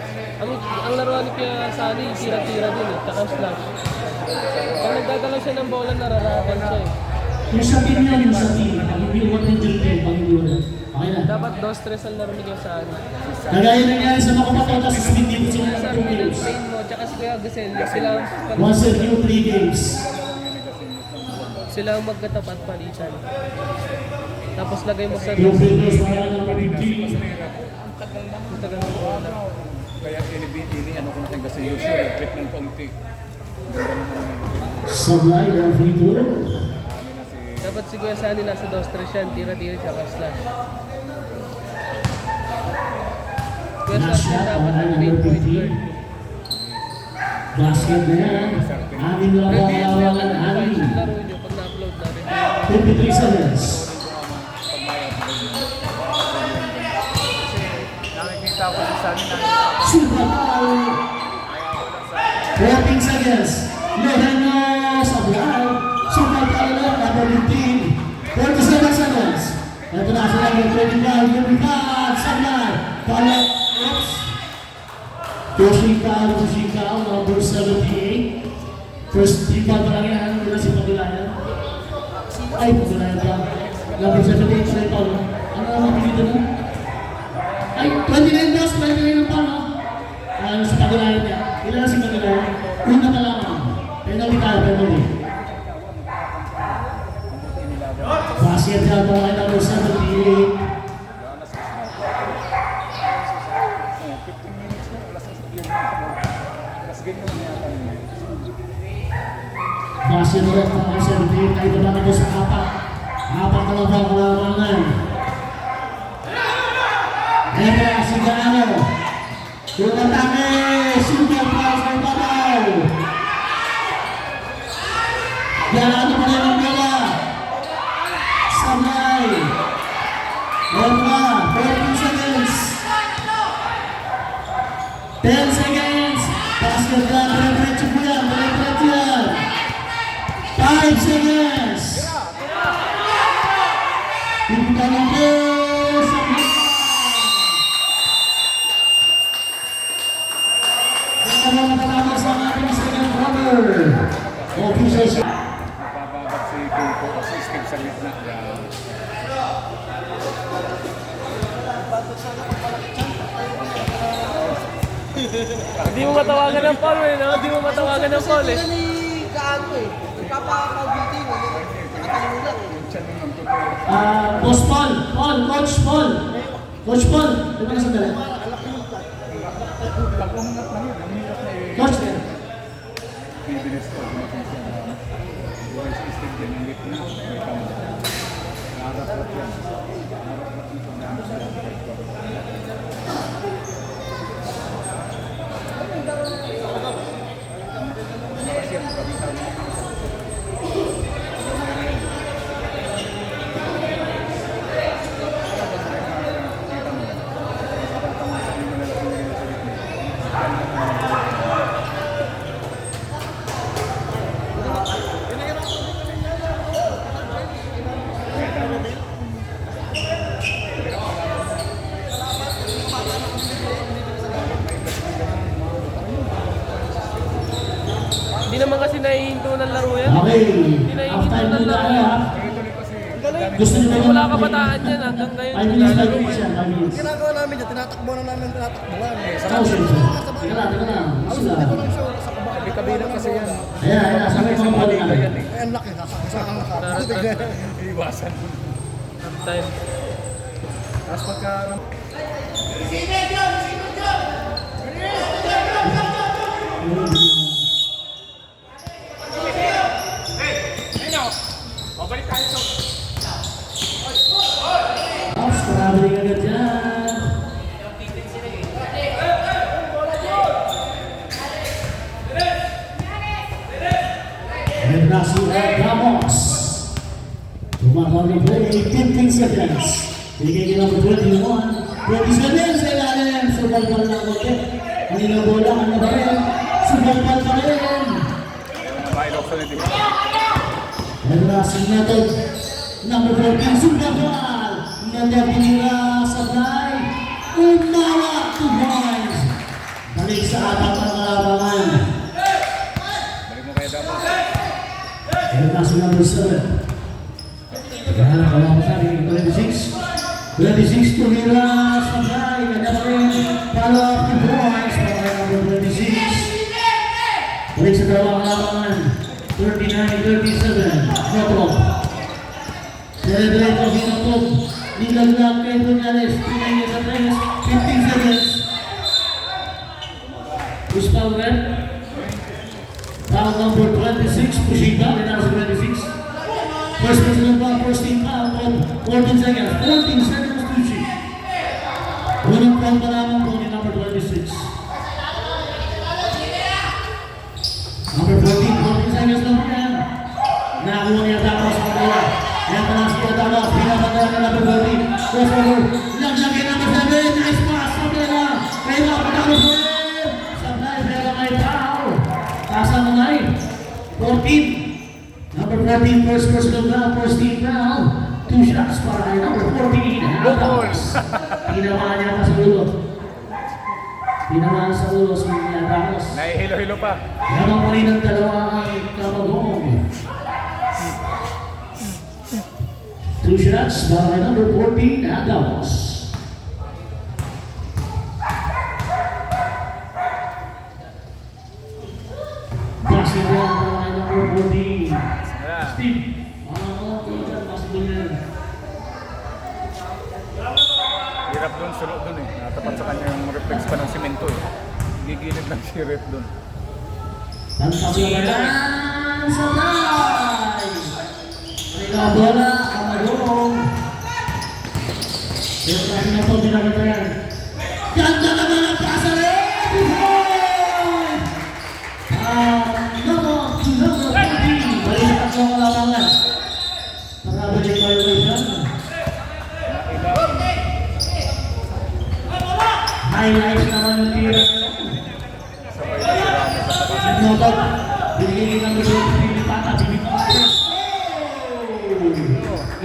Ang laruan ni Kuya Sani, tira-tira din eh, tsaka slash. Pag nagdadala siya ng bola, nararapan siya eh. Yung sa team yan, yung sa team. Pag hindi mo ng Jilten, pag hindi mo. Okay na. Dapat 2-3 ang laro ni Kuya Sani. Kagaya nangyari sa mga kapatid sa speed dito sila Kuya ng Sani 2 games. Spain mo, tsaka si Kuya Gaselio, Once and new 3 games. sila ang magkatapat palitan. Tapos lagay mo sa Yung fingers para ng 15. Ang tagal ng bola. Kaya ano ko na kay Gasillo siya, trip ng konti. Ganda naman. Sablay ng free throw. Dapat si Kuya Sani nasa 2-3 yan, tira-tira tsaka slash. Kuya Last Sani shot, dapat ang number main point 15. guard. Basket na yan. Amin lang ang Reviews na kawalan. lang Amin. yung laro nyo pag na-upload na rin. 53 seconds. Nakikita ko si Sunny na Super foul. 14 seconds. Lehano Sablay. Super foul na number 15. 47 seconds. Ito na sa number 25. Lumipad. Sablay. Follow. Oops. Pushing foul, number 78. First 3 foul pa lang yan. Ano na si Pagulayan? Ay, Pagulayan pa. Number 78 sa foul. Ano naman pinito na? Ay, 29 boss, 29 ang foul, no? Ano si Pagulayan niya? Ilan na si Pagulayan? Una pa lang. Penalty tayo, penalty. Basket yan pa lang number 78. Basket ulit number 78. Ay, baba na po sa apat. Apat na lang ang kalamangan. Ito na si Gaano. Tumatake. Super foul sa Pataw. Gaano pa rin ang bola. Sablay. Meron na. 14 seconds. 10 seconds. Basket na. Diretso po yan. Diretso yan. 5 seconds. Pipitan ng boss. Kaya matalamas ang ating second quarter. Official shot. nabababat si Kuko kasi skip sa gitna. Hindi mo matawagan ng foul eh, no? Hindi mo matawagan ng foul eh. Boss Paul, Coach Paul. Coach Paul, di ba nasa dala? Pag-umunat lang yun, ang hirap na Coach, bibilis ko. Buhay si skip din ang gitna. May kamay. Harap-harap yan. Harap-harap nito na ang Hindi naman kasi naihinto ng laro yan. okay. Hindi naihinto Half time ng na laro tayo, yan. ha? Galing. Gusto niyo ba Wala yung- kabataan yan hanggang ngayon. 5 minutes, 5 Naglalaro minutes yan. yan, 5 minutes. Ginagawa namin dyan, tinatakbo na namin tinatakbuhan. Teka lang. Sila. May kabilang kasi yan. Ayan, sabi ko mga balik na. Ay, ang laki, sasakasaan ka. Iwasan mo. Half time. Tapos pagka Ops, traveling agad dyan. And na si Ramos. Tumakal ng play, 15 seconds. Bigay ng 21. 20 seconds sa ilalim. Subal pa rin ang konti. Ang ilang bola, ano ba rin? Subal pa rin. nabailok sa nito. And na si Netod. Number 14, Sundabal. Nanda pinira sa Blay. Umawak to points. Balik sa apat ng kalabangan. Balik mo kaya dapat. And na si number 7. Kaya na kalaban sa ating 26. 26 tumira Sabay, kanya pa rin follow up to boys para number 26. Balik sa dalawang labangan, 39-37, Noto. Celebrate of Noto, Nigal lang kay Brunales, pinay sa 15 seconds. Who's foul red? Foul number 26, pushing back, and nasa 26. First personal foul, first team foul of 14 seconds. 14 seconds to shoot. Unang foul pa lamang po ni number 26. Number 14 seconds lang po yan. Nakakuha niya tapos sa bola. Yan pa lang siya tapos. Pinapagala ka number 14. Crossover. Lagyan kay number 7. Nice pass. Sabi na. Kaya na patapos po rin. Sablay. Pero may foul. Kasang na 14. Number 14, first personal foul, first team foul. 2 shots para kay number 14. Goals. Tinamaan niya pa sa ulo. Tinamaan sa ulo si Adamos. Nahihilo-hilo pa. Lamang pa rin ang dalawang kamagong. 2 shots para kay number 14, Adamos. Passing down para kay number 14. Wala. Steve, possible yan. Hirap doon, sunod doon eh. Natapat sa kanya yung reflex pa ng simento eh. Gigilid lang si ref doon. Tantapilan sa bay! May bola, Amadong. Pero kasi na ito, binagatayan. Ganda naman ang pasa rin! Number 14. Balik sa tatlong kalamangan. Nakabalik pa yung isa. Highlights naman yung tira. Sabay na si Ramos sa tapat. Nagnotot. Binigay ng mga pinipata. Pinipata.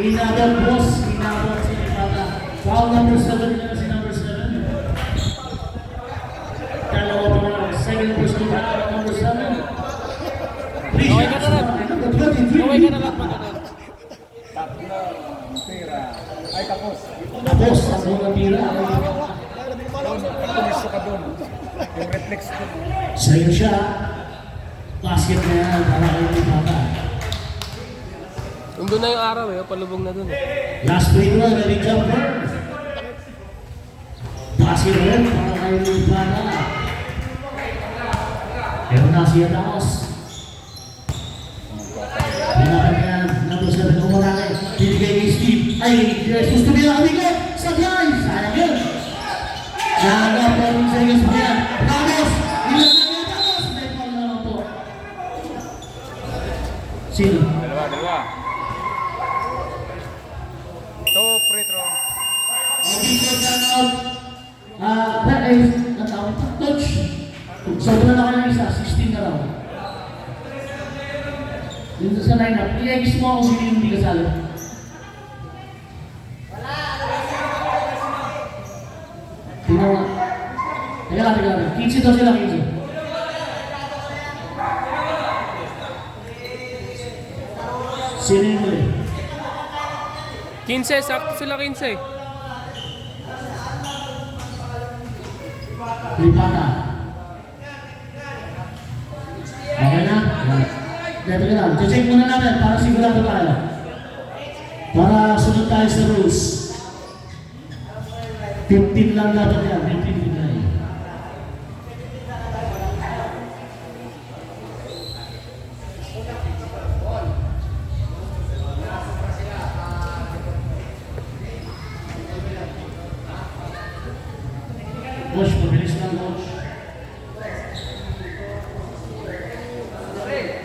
Inabot boss. Inabot si Pinipata. Foul number 7 na si number 7. Dalawa pa lang. Second person na number 7. Okay ka na lang. Okay ka na lang pag-anon. Tatlong tira. Ay, tapos. Tapos, ang mga tira. Doon, tumiso ka doon. Yung reflex doon. Sa'yo siya. Basket na yan. Para kayo Pinipata. Nandun na yung araw eh, palubog na dun eh. Last free throw, ready jumper. Basket rin para kayo Pinipata. Pero na siya tapos. Hinapan niya, number 7 umarake. Binigay kay Steve. Ay, Jesus tumira kami ko. Sablay! Sayang yun. Nagap pa rin sa inyo sa yan. Ramos! Ilan na niya Ramos! May pala naman po. Sino? Dalawa. Two free throw. Hindi ko dyan out. Natawag pa. Touch. Sobra na kayo isa. 16 na raw. Dito sa lineup, i-eggs mo kung sino yung hindi kasali. Tingnan mo. Teka lang. 15 daw sila, 15. Sino yung huli? 15, sakto sila 15. Lipata. Okay na? Dito ka lang. Check muna natin para sigurado tayo. Para sunod tayo sa rules. 15 lang dapat yan. 15 bigay. Coach, mabilis lang, coach.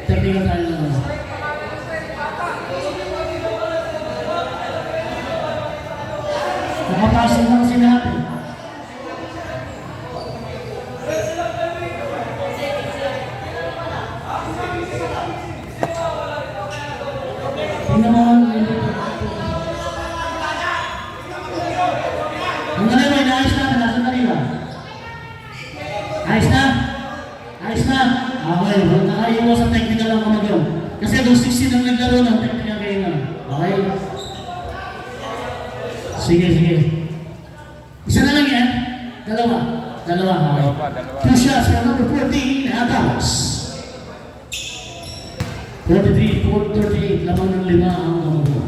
Technical tayo naman. Nakapasok lang sinabi. Tingnan mo ang ang dalawa, inaayos natin. Nasaan na rin ba? Ayos na? Ayos na? Okay, huwag nakaiwas sa technical lang kumagaw. Kasi kung 16 ang naglaro ng technical kayo na. Okay? Sige, sige. Isa na lang yan. Dalawa. Dalawa. Dalawa pa, dalawa. 2 shots from number 14, Adams. 43, 38, lamang ng 5 ang kamagwa.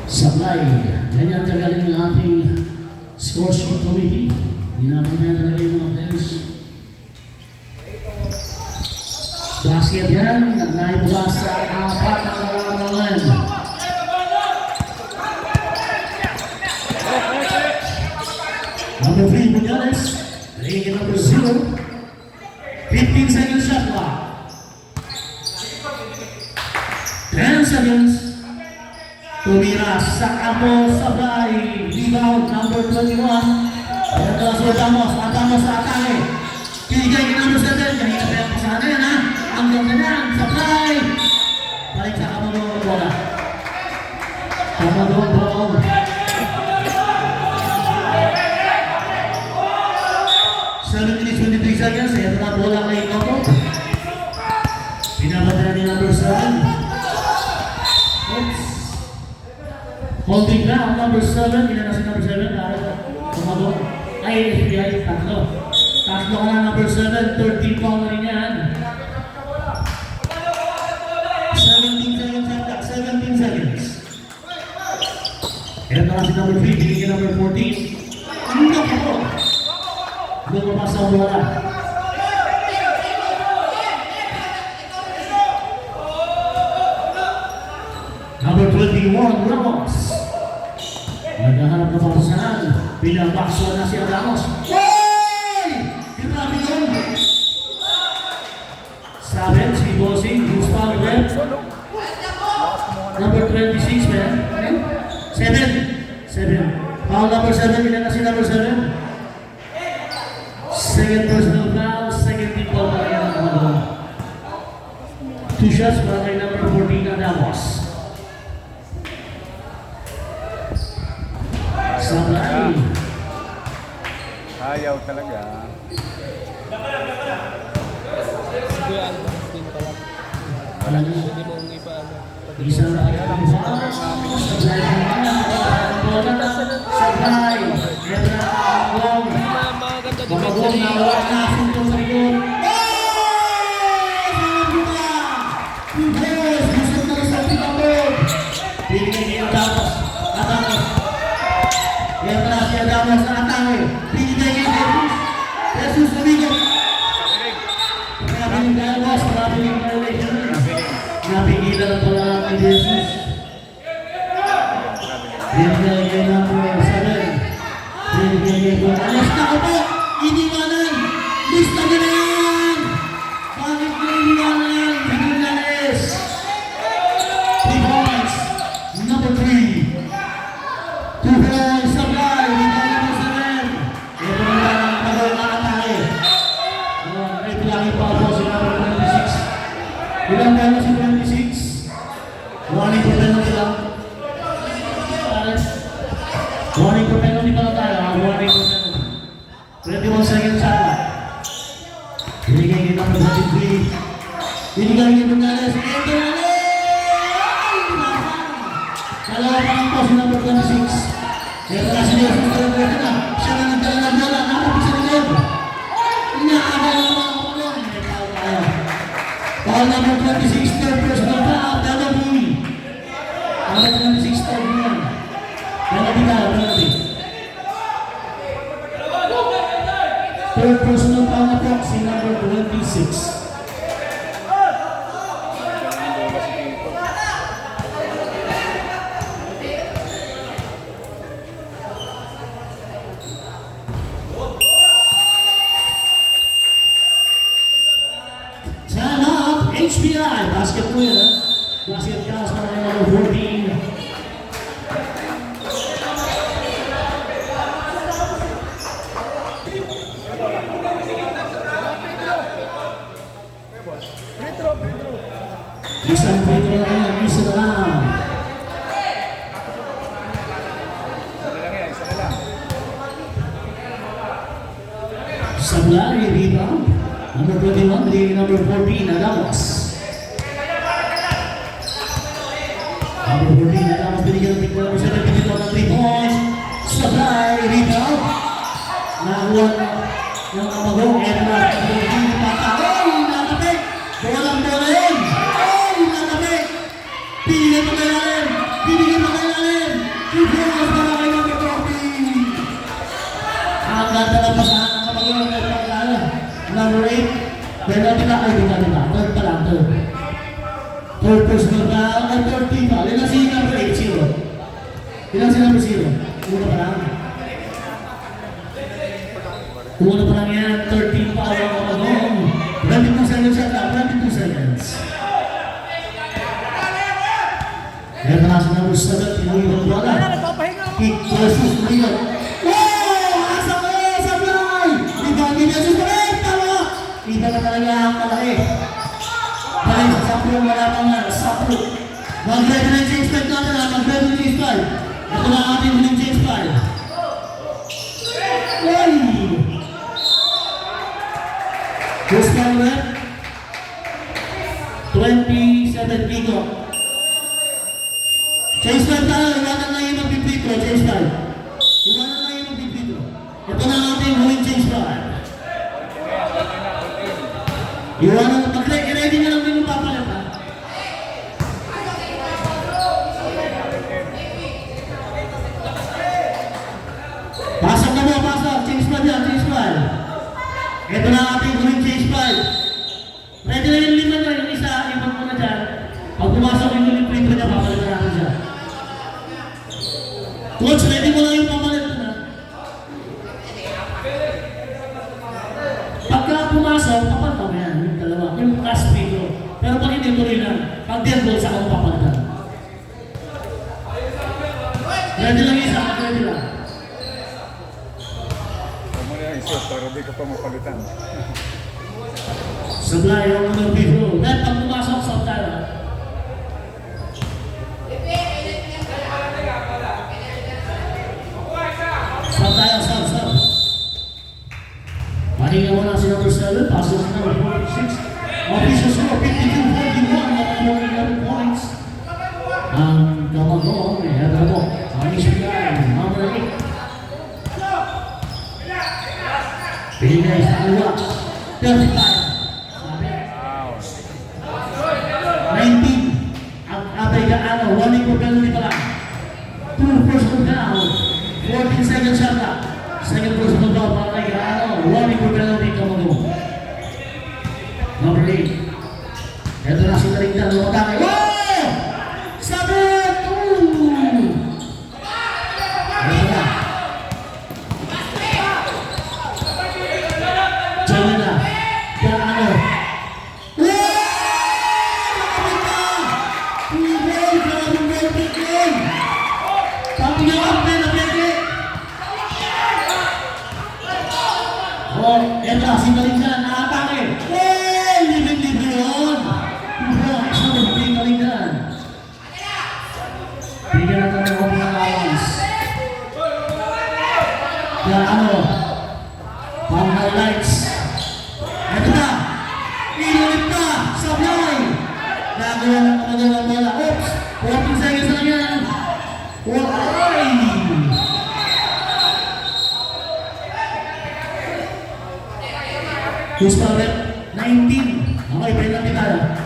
Sablay. Ganyan kagaling ng ating score sheet committee. Ginamit na talaga yung mga players. Basket yan. Naibula sa 4 na kalamangan. Number 3, Buñales. Ringin number 0. 15 seconds shot clock. 10 seconds. Tumira sa kampo, Sablay. Rebound number 21. Ayan na sa Damos. Atamos sa atake. Pinigay kay number 7. Kanina pa yung pasana yan ha. Ang ganda yan. Sablay. Balik sa kamagong bola. Kamagong bola. 7 minutes 23 seconds. Ayan na bola kay Noto. Pinabata ni number 7. Oops. Holding ground, number 7. Ilan na si number 7? Kamagong. Ay, FBI. Tatlo. Tatlo ka na number 7. 13 foul na rin yan. 17 seconds at that. 17 seconds. Ayan na si number 3. Binigyan number 14. Ang ganda ko. Lumabas ang bola. Number 21, Ramos. Naghahanap ng papasahan. Pinabakso na si Ramos. Hey! Grabe yun! Saben, si Bossing, Gustavo Webb. Number 26, man. 7. Foul number 7. Ilan na si number 7? Second personal foul, second team foul para kay number 1. 2 shots para kay number 14 na Damos. Sablay. Ayaw talaga. Si Kuya Alvin din pala. Alam mo, Pwede mong ipaano. isang foul. Sablay. Sablay. Ebra, Kamagong. Maganda din Kamagong na wala na punto sa likod. Yes! Gusto na rin sa Kamagong. Binigay niya yung Damos. Atake. Ebra siya Damos na atake. Binigay niya Jesus. Jesus nabigay. Grabe yung Damos. Grabe yung violation. Napigilan ang pala ni Jesus. Binigay niya number 7. Binigay niya yung alas na ko po! Iniwanan! Lista niya na yan! Bakit niya iniwanan? Binunales! 3 points. Number 3. 2 points. Sablay. Binigay number 7. Ito na lang ang pagawin na atake. May bilangin pa po si number 26. Ilang gano'n si 26? Warning for penalty lang. Warning for penalty pala tayo. Warning for penalty. 21 seconds shot clock. Binigay kay number 23. Binigay kay Buñales. Ito na rin! Dalawa pa lang po si number 26. Ito na si Jesus. Ito na. Siya na nagdala ng bola. Nakapit sa likod. Inaabal ang mga kapalong. May foul tayo. Foul number 26. Third personal foul. Dalawi. Number 26. Third one. Penalty tayo. Penalty. Third personal foul na po si number 26. Time up, HBI, basket winner. Basket counts para kay number 14. Isang free throw na yan, isa na lang. Isa na lang yan, isa na lang. Sablay, rebound. Number 21, leading number 14, Adamos. Number Nakakuha ng kamagong. Eto na. Hindi pata. Ay! Natapik! Walang bola yun! Ay! Natapik! Pinigyan mo kay Allen! Pinigyan mo kay Allen! Ibukas para kay Mami Trophy! Ang ganda ng pasahan ng kamagong. Eto na kaya. Number 8. Penalty na. Ay, penalty na. Third pa lang. Third personal foul. Ay, third team foul. Ilan si number 8? 0. Ilan si number 0? Una pa lang. Una pa lang yan. 13 foul ang kamagong. 22 seconds shot lang. 22 seconds. Kaya na sa number 7. Tinuwi ng bola. Kick versus Rio. Oh! Asa ko! Sablay! Ibagi niya sa straight! Tama! Iba na talaga ang malaki. Balik sa saplo. Wala pang saplo. Mag-ready na yung change fight natin ha. Mag-ready na yung change fight. Ito na ang ating huling change fight. Ay! Who's coming up? 27 Kiko. Change fight tayo. Iwanan na yung mag-free throw. Change fight. Iwanan na yung mag-free throw. Ito na ang ating huling change fight. Iwanan na. Mag-ready na lang din yung papalit ha. Pasok na mo, pasok. Change fight yan, change fight. Ito na ang ating huling change fight. Ready na yung lima na, yung isa, ibang mo na dyan. Pag pumasok yung huling free throw niya, papalitan natin siya. Coach, ready mo lang yung papalit na. Pagka pumasok, papalitan mo yan, yung dalawa. Yung last free throw. Pero pag hindi tuloy na, pag dead ball, saka mo papalitan. Ready lang isa, ready lang. Isip para di ka pa mapalitan. Sablay ang mga free-throw. Dahil pag pumasok sa tayo. Sa tayo, sab. Pahinga mo na si number 7. Pasok si number 46. Official score, 52-41. Mga 11 points. Ang kamagong, eto mo. Manish Bigay, number 8. Pinay sa kaliwa. 35. Sabi. 19. Ang Abay Gaano. Warning for penalty pa lang. 2 personal down. 14 seconds shot na. Second personal down para kay Gaano. Warning for penalty kamagong. Number 8. Ito na si Taligdan. Lumatangay. Oh! Sabi! Ito na. Si Taligdan, nakatake. Hey! Libre-libre yun. Isa mo, si Taligdan. Bigyan natin ng open allowance. Kaya ano, pang highlights. Ito na. Inulit na. Sablay. Nagawa ng kamagawang bola. Oops! 14 seconds lang yan. Ay! Who's the rep? 19. Okay, penalty tayo.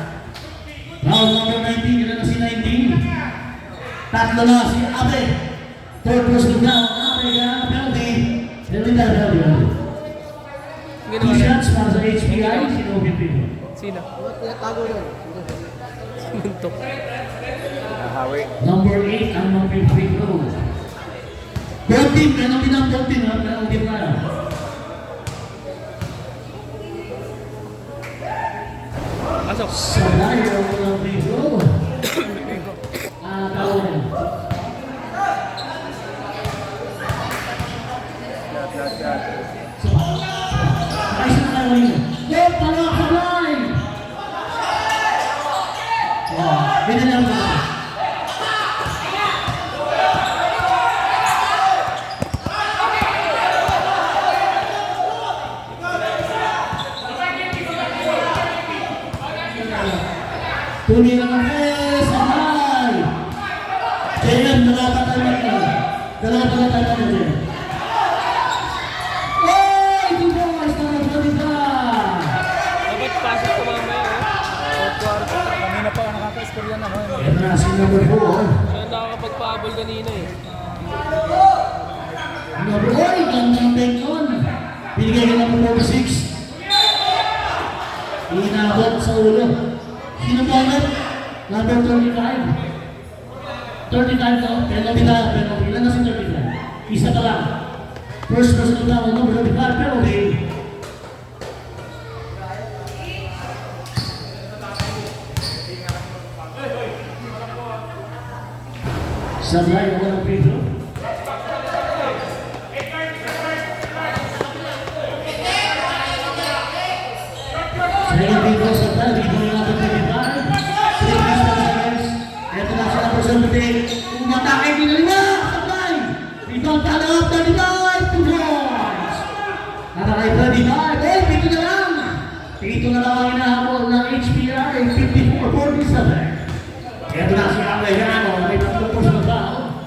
Round number 19. Ilan na si 19? Tatlo na si Abe. Third person down. Abe, penalty. Penalty tayo, penalty. Two shots para sa HPI. Sino pinipino? Sino? Muntok. Nahawi. Number 8 ang mag-pinipino. 14. Penalty ng 14. Penalty tayo. Pasok. Sa layo ng pinipino. Tawin. Shot. Ayos na tayo rin. Go, palak, palay! Binigyan mo. Tuloy na ng sabay! JM, dalawa pa tayo. Dalawa pa tayo. Oh! number 4. Siya nakakapagpa-abol kanina eh. Number 8, gandang take on. Binigay ka number 46. Inabot sa ulo. Sino po agad? Number 35. 35 to, penalty tayo, penalty. Ilan na si 35? Isa ka lang. First person na tao, number 35, penalty. Sablay, ako ng free throw. Second free throw, Sablay, dito na natin 35. 3 seconds. Ito na siya number 17. Umatake, pinalima! Sablay! Rebound, follow up, 35, 2 points. Natakay 35, pito na lang. Pito na lang ang inahabol ng HPR, 54-47. Ito na si Anglayano, may 3 push na tao.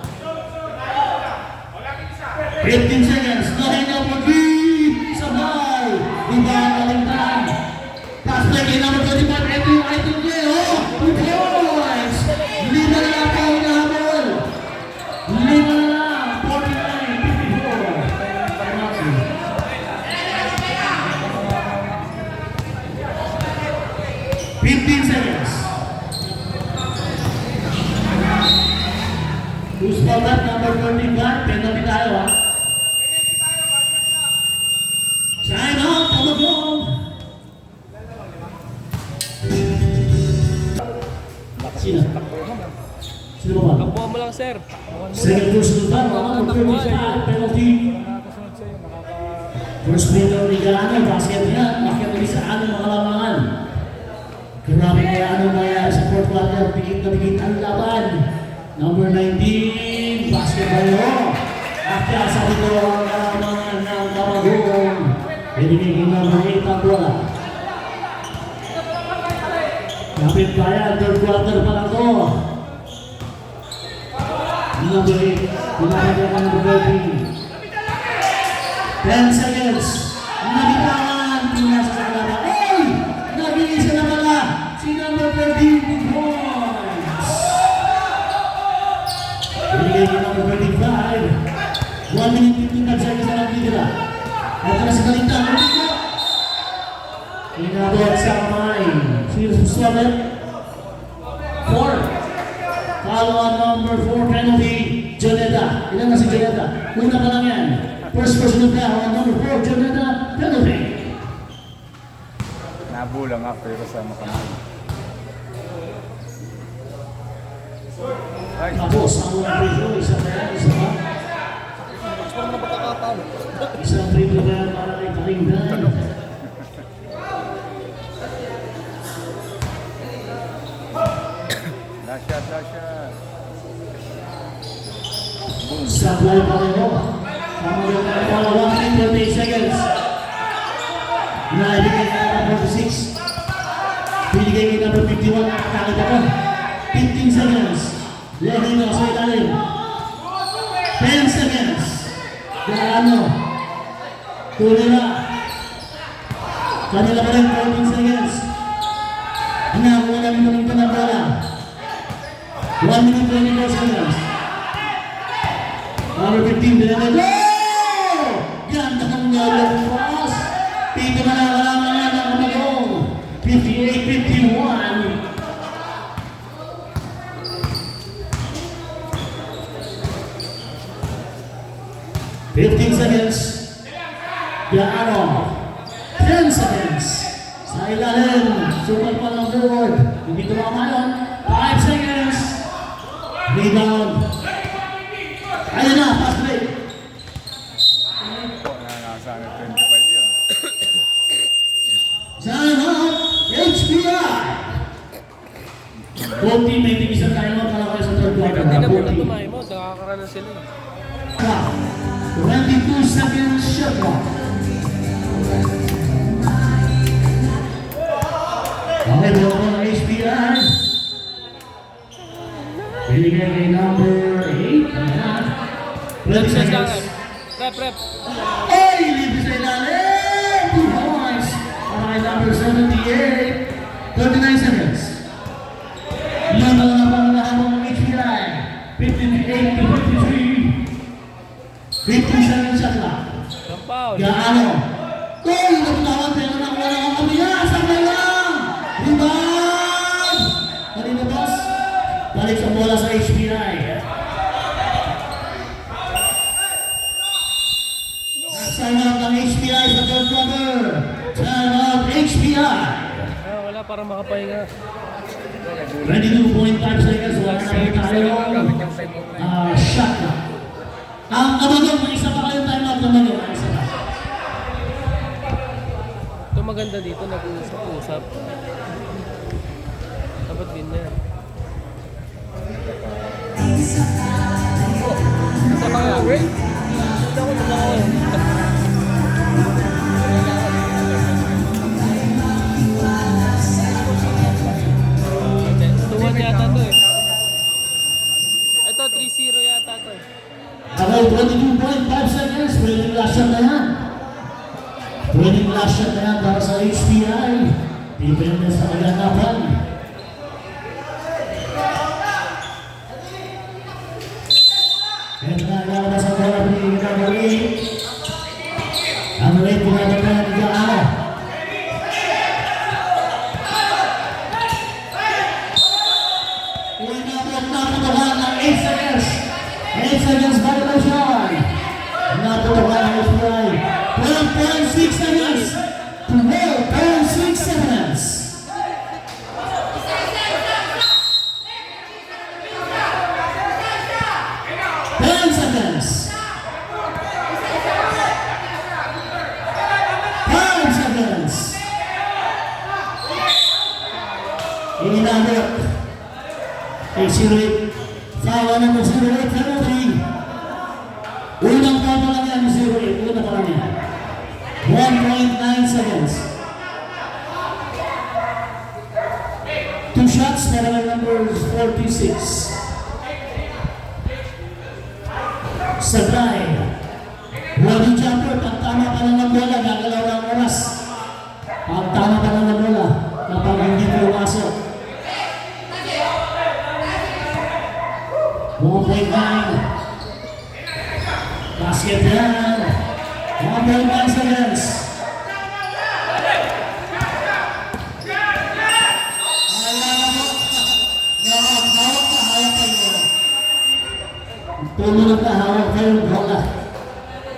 15 seconds, nothing up for 3, Sablay. Rebound, kalingtan. Pass play kay number 25, ito yung item play, 2 points. Lima na lang ang inahabol. Lima na lang, 49-54. 15 seconds. Who's fouled up? Number 25, penalty tayo ha. Sign out, Tamagong. Sino? Sino ba? Takbuhan mo lang, sir. Second person na number 25, penalty. First window ni Gano, basket niya, bakit na sa anong mga lamangan. Grabe kaya anong nangyari sa fourth quarter, dikit na dikit ang laban. Number 19, basketball. Akya sa ito ang lamangan ng Tamagong. Binigay number 8 ang bola. Kapit kaya, third quarter pa lang to. Number 8, pinakita ka number 13. 10 seconds. Nabitawan, pinasa sa kalaban. Hey! Nabilis na pala si number 13, 2 points. Binigay ni number 35. 1 minute 55 seconds na lang titira. Ito na si Kalingtan. Inabot sa kamay. Sino susunod? 4. Follow on number 4 penalty. Joneta. Ilan na si Joneta? Una pa lang yan. First person of down on number 4, Joneta. Penalty. Nabulang nga pero sa makamay. Ay, Tapos, ang unang free throw. Isa pa yan. Isa pa. Isang free throw pa yan para kay Kalingtan. last shot. Sablay pa rin mo. Pamagod na ito, 1 minute 28 seconds. Naibigay ka number 46. Binigay ka number 51. Nakakita ko. 15 seconds. Lehi na sa ilalim. 10 seconds. Gaano. Tulira. Kanila pa rin 14 seconds. Hinakuha namin ulit ng bola. 1 minute 24 seconds. Number 15, dinagay. Go! Ganda kang nalong pass. Pito na lang, wala na ng Tamagong. 58-51. Fifteen seconds. Gaano. 10 seconds. Sa ilalim. Super pa ng forward. Hindi tumama yun. 5 seconds. Rebound. Ayun na, fast break. Nasa 25 yun. Sign up, HBI! 14, may isang time out para kayo sa third quarter. Hindi na muna 14. tumayo mo, nakakaranas sila. 22 seconds shot clock. Okay, bola po ng HBI. Binigay kay number 8. Ayan. 20 seconds. Rep. Ay, libis na ilalim! 2 points. Para kay number 78. 39 seconds. Yan ang napangahan ng para makapahinga. 22.5 seconds. Wala na rin tayo. Shot na. Ang Kamagong, may isa pa kayong time out naman yun. Isa pa. Ito maganda dito, nag-uusap-usap. Dapat din na yan. Nasa kaya, wait! Hindi ako nasa kaya. Tuwan yata to eh. Ito, 3-0 yata to eh. About 22.5 seconds. Pwedeng last shot na yan. Pwedeng last shot na yan para sa HPI. Depende sa kaganapan. Ito na ang sa bola ni Gagawin. Ang ulit pinagdagan ni Gaano. Naputukan ng 8 seconds. 8 seconds violation. Naputukan ng HPI. 12.6 seconds. 12.6 seconds. 10 seconds. 5 seconds. Inabot. 8-0. Foul number 08 penalty. Unang foul pa lang yan, 08. Una pa lang yan. 1.9 seconds. 2 shots para lang number 46. Sablay. Body jumper. Pag tama pa lang ng bola, gagalaw ng oras. Pag tama pa lang ng bola, kapag hindi pumasok. 1.9. Basket yan. 1.9 seconds. Hawak pa yun. Tumunod na, hawak pa yung bola.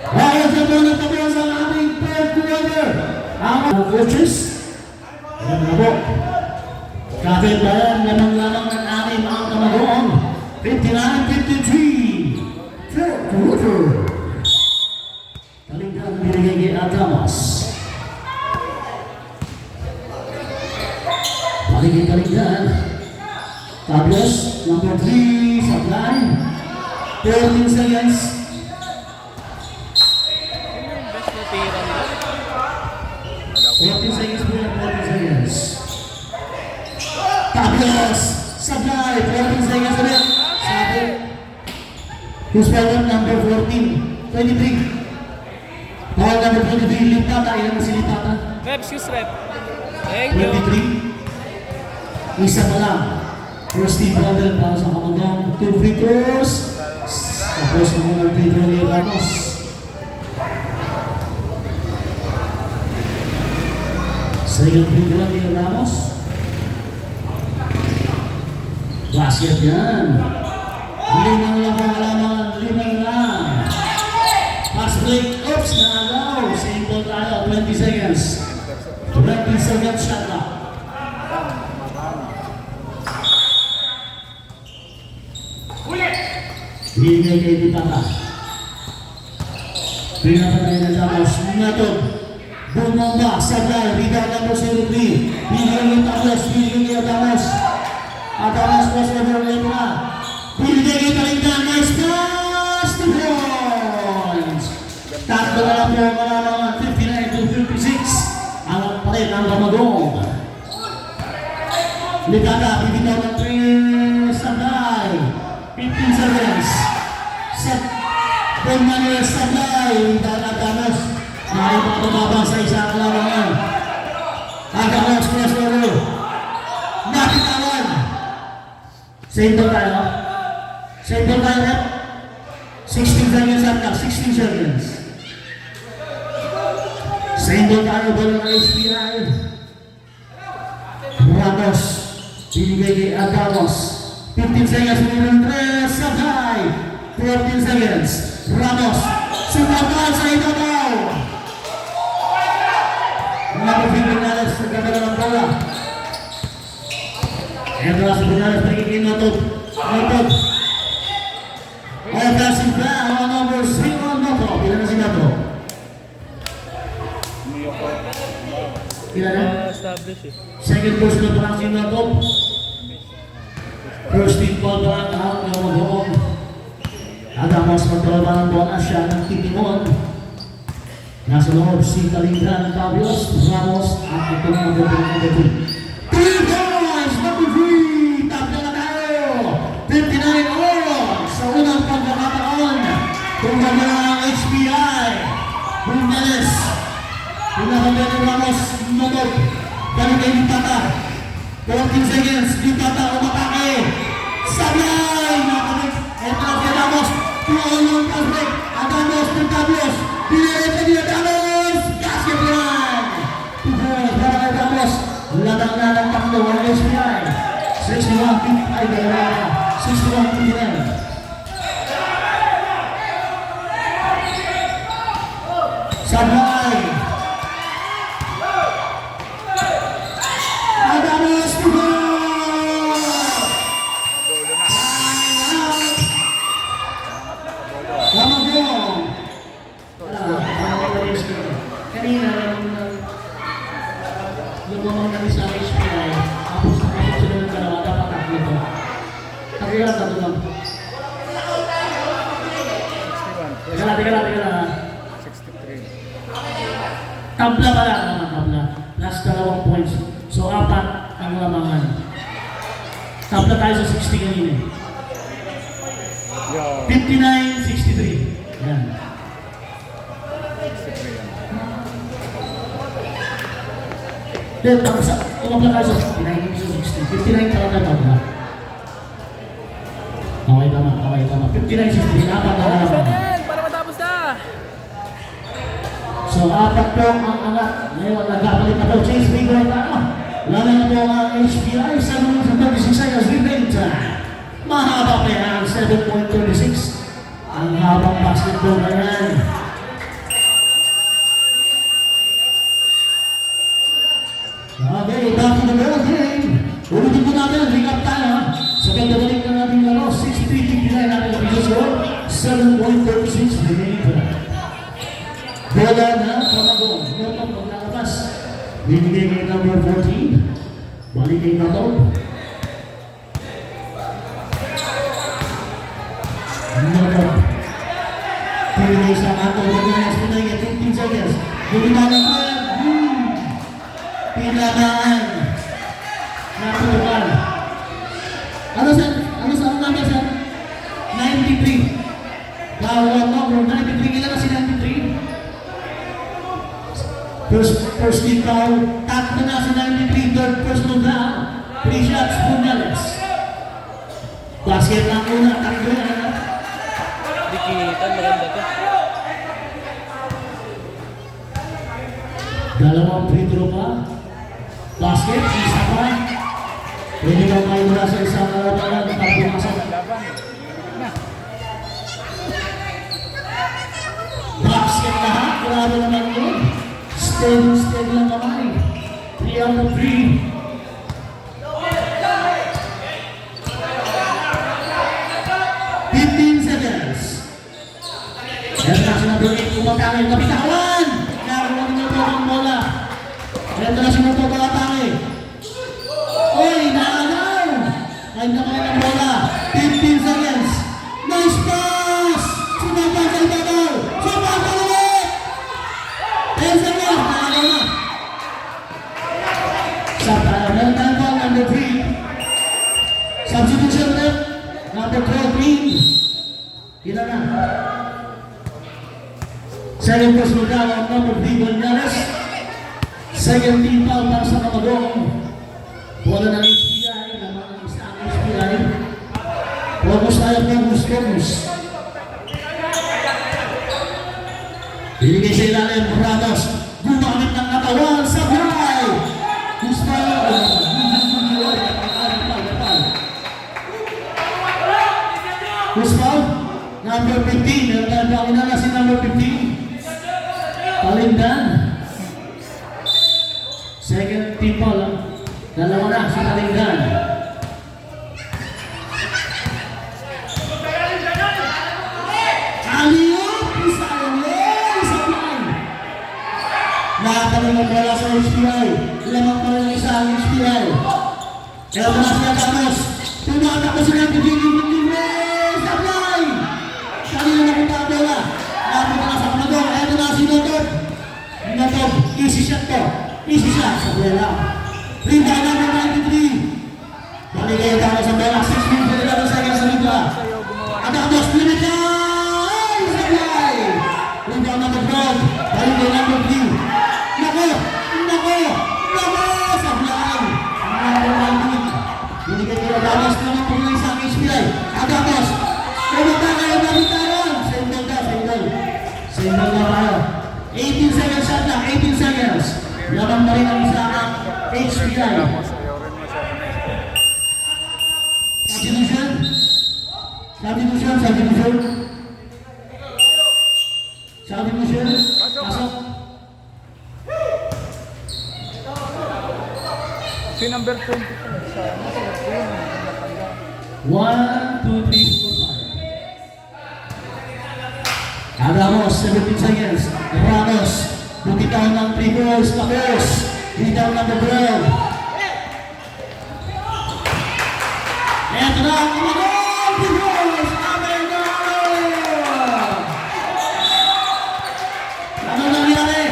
Hawak sa bola pa yun sa aming third quarter. Ang coaches. Ayan na po. Kapit ba yan? Lamang-lamang ng aming mga Kamagong. 59-53. Third quarter. Talinggan binigay kay Adamos. Talinggan. Tablos, number 3, Sablay. 13 seconds. Best na tira nila. 14 seconds po na 14 seconds. Tablos, Sablay, 14 seconds ulit. Sabi. Who's foul number 14? 23. Foul number 23, Lipata. Ilan mo si Lipata? Rep, excuse rep. Thank you. 23. Isa pa lang. First team brother para sa Kamagong. 2 free throws. Tapos ang mga free throw ni Ramos. Second free throw ni Ramos. Basket yan. Limang lang ang halaman. Limang lang. Pass break. Oops, na-allow. Simple tayo. 20 seconds. 20 seconds shot na. Binigay kay Ditata. Pinapatay na Damos. Natod. Bumamba. Sablay. Rebound number 03. Binigay kay Tablos. Binigay kay Damos. Adamos crossover ulit na. Binigay kay Talinggan. Nice pass. 2 points. Tatlo na lang po ang mga 59-56. Ang pa rin ang Kamagong. Ligata. Bibitaw ng 3. Sablay. 15 seconds. Set. Manuel Sablay. Adamos. Nakipagpababa sa isang lawangan. Adamos crossover. Nakitawan. Same ball tayo. Same ball tayo. 16 seconds at 16 seconds. Same ball tayo. Ball ng HPI. Ramos. Binigay kay Adamos. 15 seconds. Minimum 3. Sablay. 14 seconds. Ramos. Sumagal sa ibabaw. Napapigil na sa ganda ng bola. Edras Bunales nagiging notot. Offensive foul, number 0, Noto. Ilan na si Noto? Ilan na? Establish eh. Second person na parang si Noto. First team ball pa lang out ng Magong. Adamos magdalawa ng bola siya ng Titimon. Nasa loob si Kalingran Tabios, Ramos at ito na number 3. 3 points, number 3. Tapos na tayo. 59 all sa unang pagkakataon. Kung ganda ng HPI. Bunales. Pinakabay ni Ramos, Notot. Ganun kay Ditata. 14 seconds, Ditata umatake. Sablay! Nakabay. Ito na si Ramos. 2-on-1 pass break. Adamos ng Tabios. Pinarita niya Ramos! Basket run! Tuhan, para kay Ramos. Latang na ng taklo ng HPI. 61-50 ay dalawa. 61-59. Sabay! Adamos Tuhan! Tama po! Kanina, lumamang kami sa HPI, tapos nakasok sila ng dalawa, dapat tatlo to. Tagila, tatlo lang. Teka lang. 63. Tabla pala, tabla. Last 2 points. So, 4 ang lamangan. Tabla tayo sa 60 kanina. Yo, 59-63. Yan. 63 yan. Then, tabla tayo sa 59-60. 59 talaga tabla. Okay, tama. 59-63. 4 ang lamangan. Seven! Para matapos na! So, 4 po ang angat. Ngayon, nagkapalit na po. Chase Bigger at ano. Lalo na po ang HPI. 7 minutes and 36 seconds. Remain time. Mahaba pa yan. 7.36. Ang habang basketball na yan. Okay, back to the ball game. Ulitin po natin. Recap tayo. Sa pagdabalik na natin laro. 63-59 natin ang video score. 7.36 remain time. Bola na Pamagong. Notong paglalabas. Binigay kay number 14. Balik kay Notong. Notong. Pinigay sa Ato. Pinigay sa 15 seconds. Bumitanan pa. Pinamaan. Natutukan. Ano sa number sir? 93. Bawal number 93. Kailan na si 93? First team foul, tatlo na si 93, third personal foul, 3 shots, Bunales. Basket lang una, takbo na. Dikitan, maganda to. Dalawang free throw pa. Basket, isa pa. Pwede ka kayo mula sa isang kalabanan, takbo ka sa basket lahat, grabe naman yun. Steady lang kamay. 3 out of 3. 15 seconds. Ito na si number 8, umatake. Kapitawan! Nakakuha niyo po ang bola. Ito na si number 8, umatake. Oy, naalaw! Kahit na kayo ng bola. 15 seconds. Nice pass! Sumabang sa ibabaw! Sumabang sa ulit! 10 seconds. Number 3. Substitution left. Number 12, Green. Ilan na? Second personal foul on number 3, Bunales. Second team foul para sa Pamagong. Bola ng HPI. Lamang ang isa ang HPI. Focus tayo, focus. Binigay sa ilalim, Ramos. Gumamit ng katawan sa buhay. Gustav, number 15. Nagkakina na si number 15. Palindan. Second team foul. Dalawa na si Palindan. Balik ang bola sa HPI. Lamang pa rin isa ang HPI. Kaya na siya Ramos. Tumatak na sila ang pagiging sablay! Kanina na punta ang bola. Napita na sa Panador. Eto na si Notob. Notob, easy shot to. Easy shot sa bola. Rebound number 93. Balik kayo tayo sa bola. 6 minutes and 11 seconds sa liga. Ramos, limit na! Ay, sablay! Rebound number 12. Balik kayo number 3. Nako! Nako! Nako! Sablay! Binigay ko na Ramos naman po yung isang HPI. Ramos! Kumata kayo na bitaran! Single na, single. Single na tayo. 18 seconds shot lang, 18 seconds. Labang na rin ang isa ang HPI. Substitution. Substitution, substitution. Substitution. Pasok. Si number 20. 1, 2, 3, 4, 5. Ramos, 17 seconds. Ramos, bukitaw ng 3 goals. Tapos, bitaw ng the ground. Eto na ang mga goal! 3 goals! Amen na! Ano nangyari?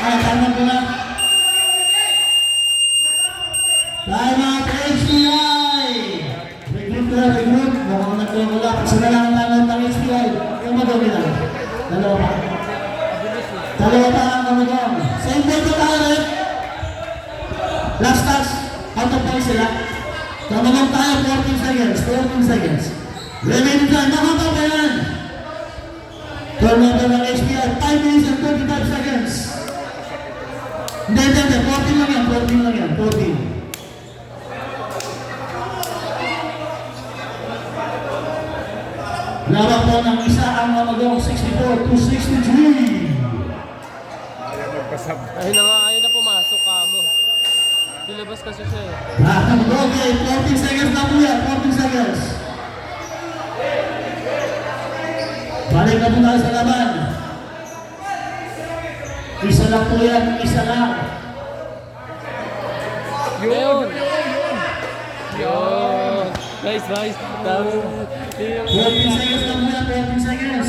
Ay, tama ko na. Time out HPI! Regroup na, regroup. Mukhang nagkawala. Kasi na lang ang tanong ng HPI. Yung madami lang. Dalawa pa. Dalawa pa ang kamagong. Same ball ko tayo rin. Last touch. Out of time sila. Kamagong tayo 14 seconds. 14 seconds. Remaining time. Nakakaw pa yan. Turnover ng HPI. 5 minutes and 35 seconds. Hindi. 14 lang yan. 14 lang yan. 14. Lawak po ng isa ang mamagong 64 to 63. Ayun na nga, ayun na pumasok ka mo. Dilabas kasi siya eh. Okay, 14 seconds na po yan, 14 seconds. Balik na po tayo sa laban. Isa lang po yan, isa lang. Yun! Yun! Nice, nice. Tama. 14 seconds na po yan, 14 seconds.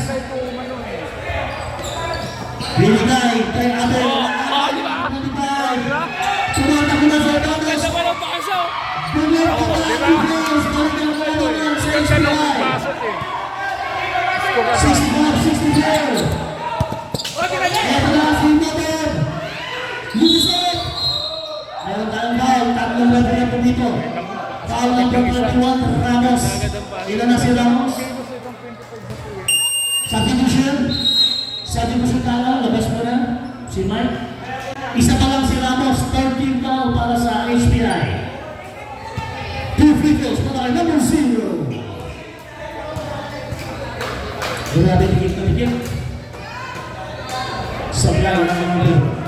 Binigay, kay Abel. Di ba? Tumata ko na sa Ramos. Ganda pa ng pasok! Bumalik ko na ang Ramos. Balik ang Ramos sa HPI. Pasok eh. 65-64. Eto na si Notob. Lumisot. Meron tayong foul. Tatlong level na po dito. Foul number 21, Ramos. Ilan na si Ramos? Substitution. Substitution tayo. Labas mo na. Si Mike. Isa pa lang si Ramos. 13 foul para sa HPI. 2 free throws para kay number 0. Grabe dikit na dikit. Sablay ng mga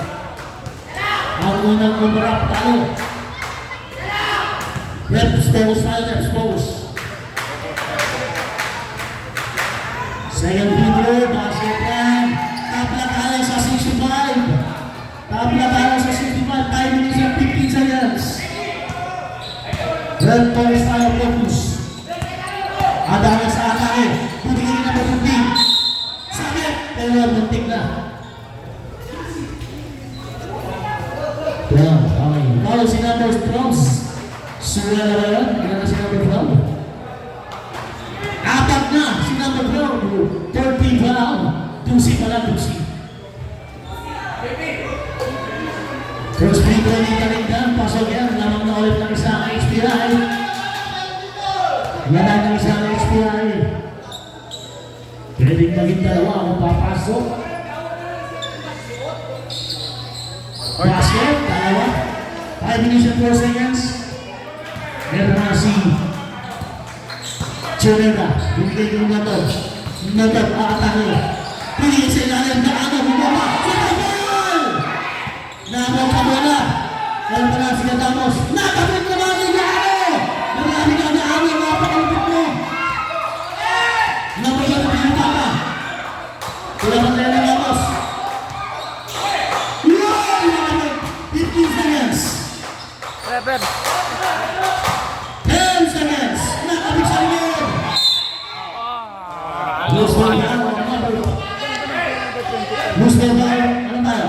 ang unang umarap talo. Reps post tayo, reps post. Second free throw, basket yan. Tapla tayo sa 65. Tapla tayo sa 65. 5 minutes and 15 seconds. Red post tayo, focus. Adama sa atake. Putingin na mabuting. Sakit! Pero muntik na. Yan, okay. Follow si number 12. Suwela na ba yan? Ilan na si number 12? Apat na si number 12. 13 foul. Dusi pala, dusi. First free throw ni Kalindan. Pasok yan. Lamang na ulit ng isang HPI. Laban ng isang HPI. Pwedeng maging dalawa ang papasok. Basket, dalawa. 5 minutes and 4 seconds. Meron na si Chonega. Bumigay ko na to. Nagab, aatake. Pinigil sa ilalim na ano, bumaba. Sinabal! Nabal ka bola. Meron pa na si Ramos. Nakapit na mga ano! Marami ka na ano, napakalupit mo. Napagyan na pinita ka. Kailangan tayo ng Ramos. Refer. 10 seconds. Nakabig sa likod. Loose ball down. Loose ball down. Ano tayo?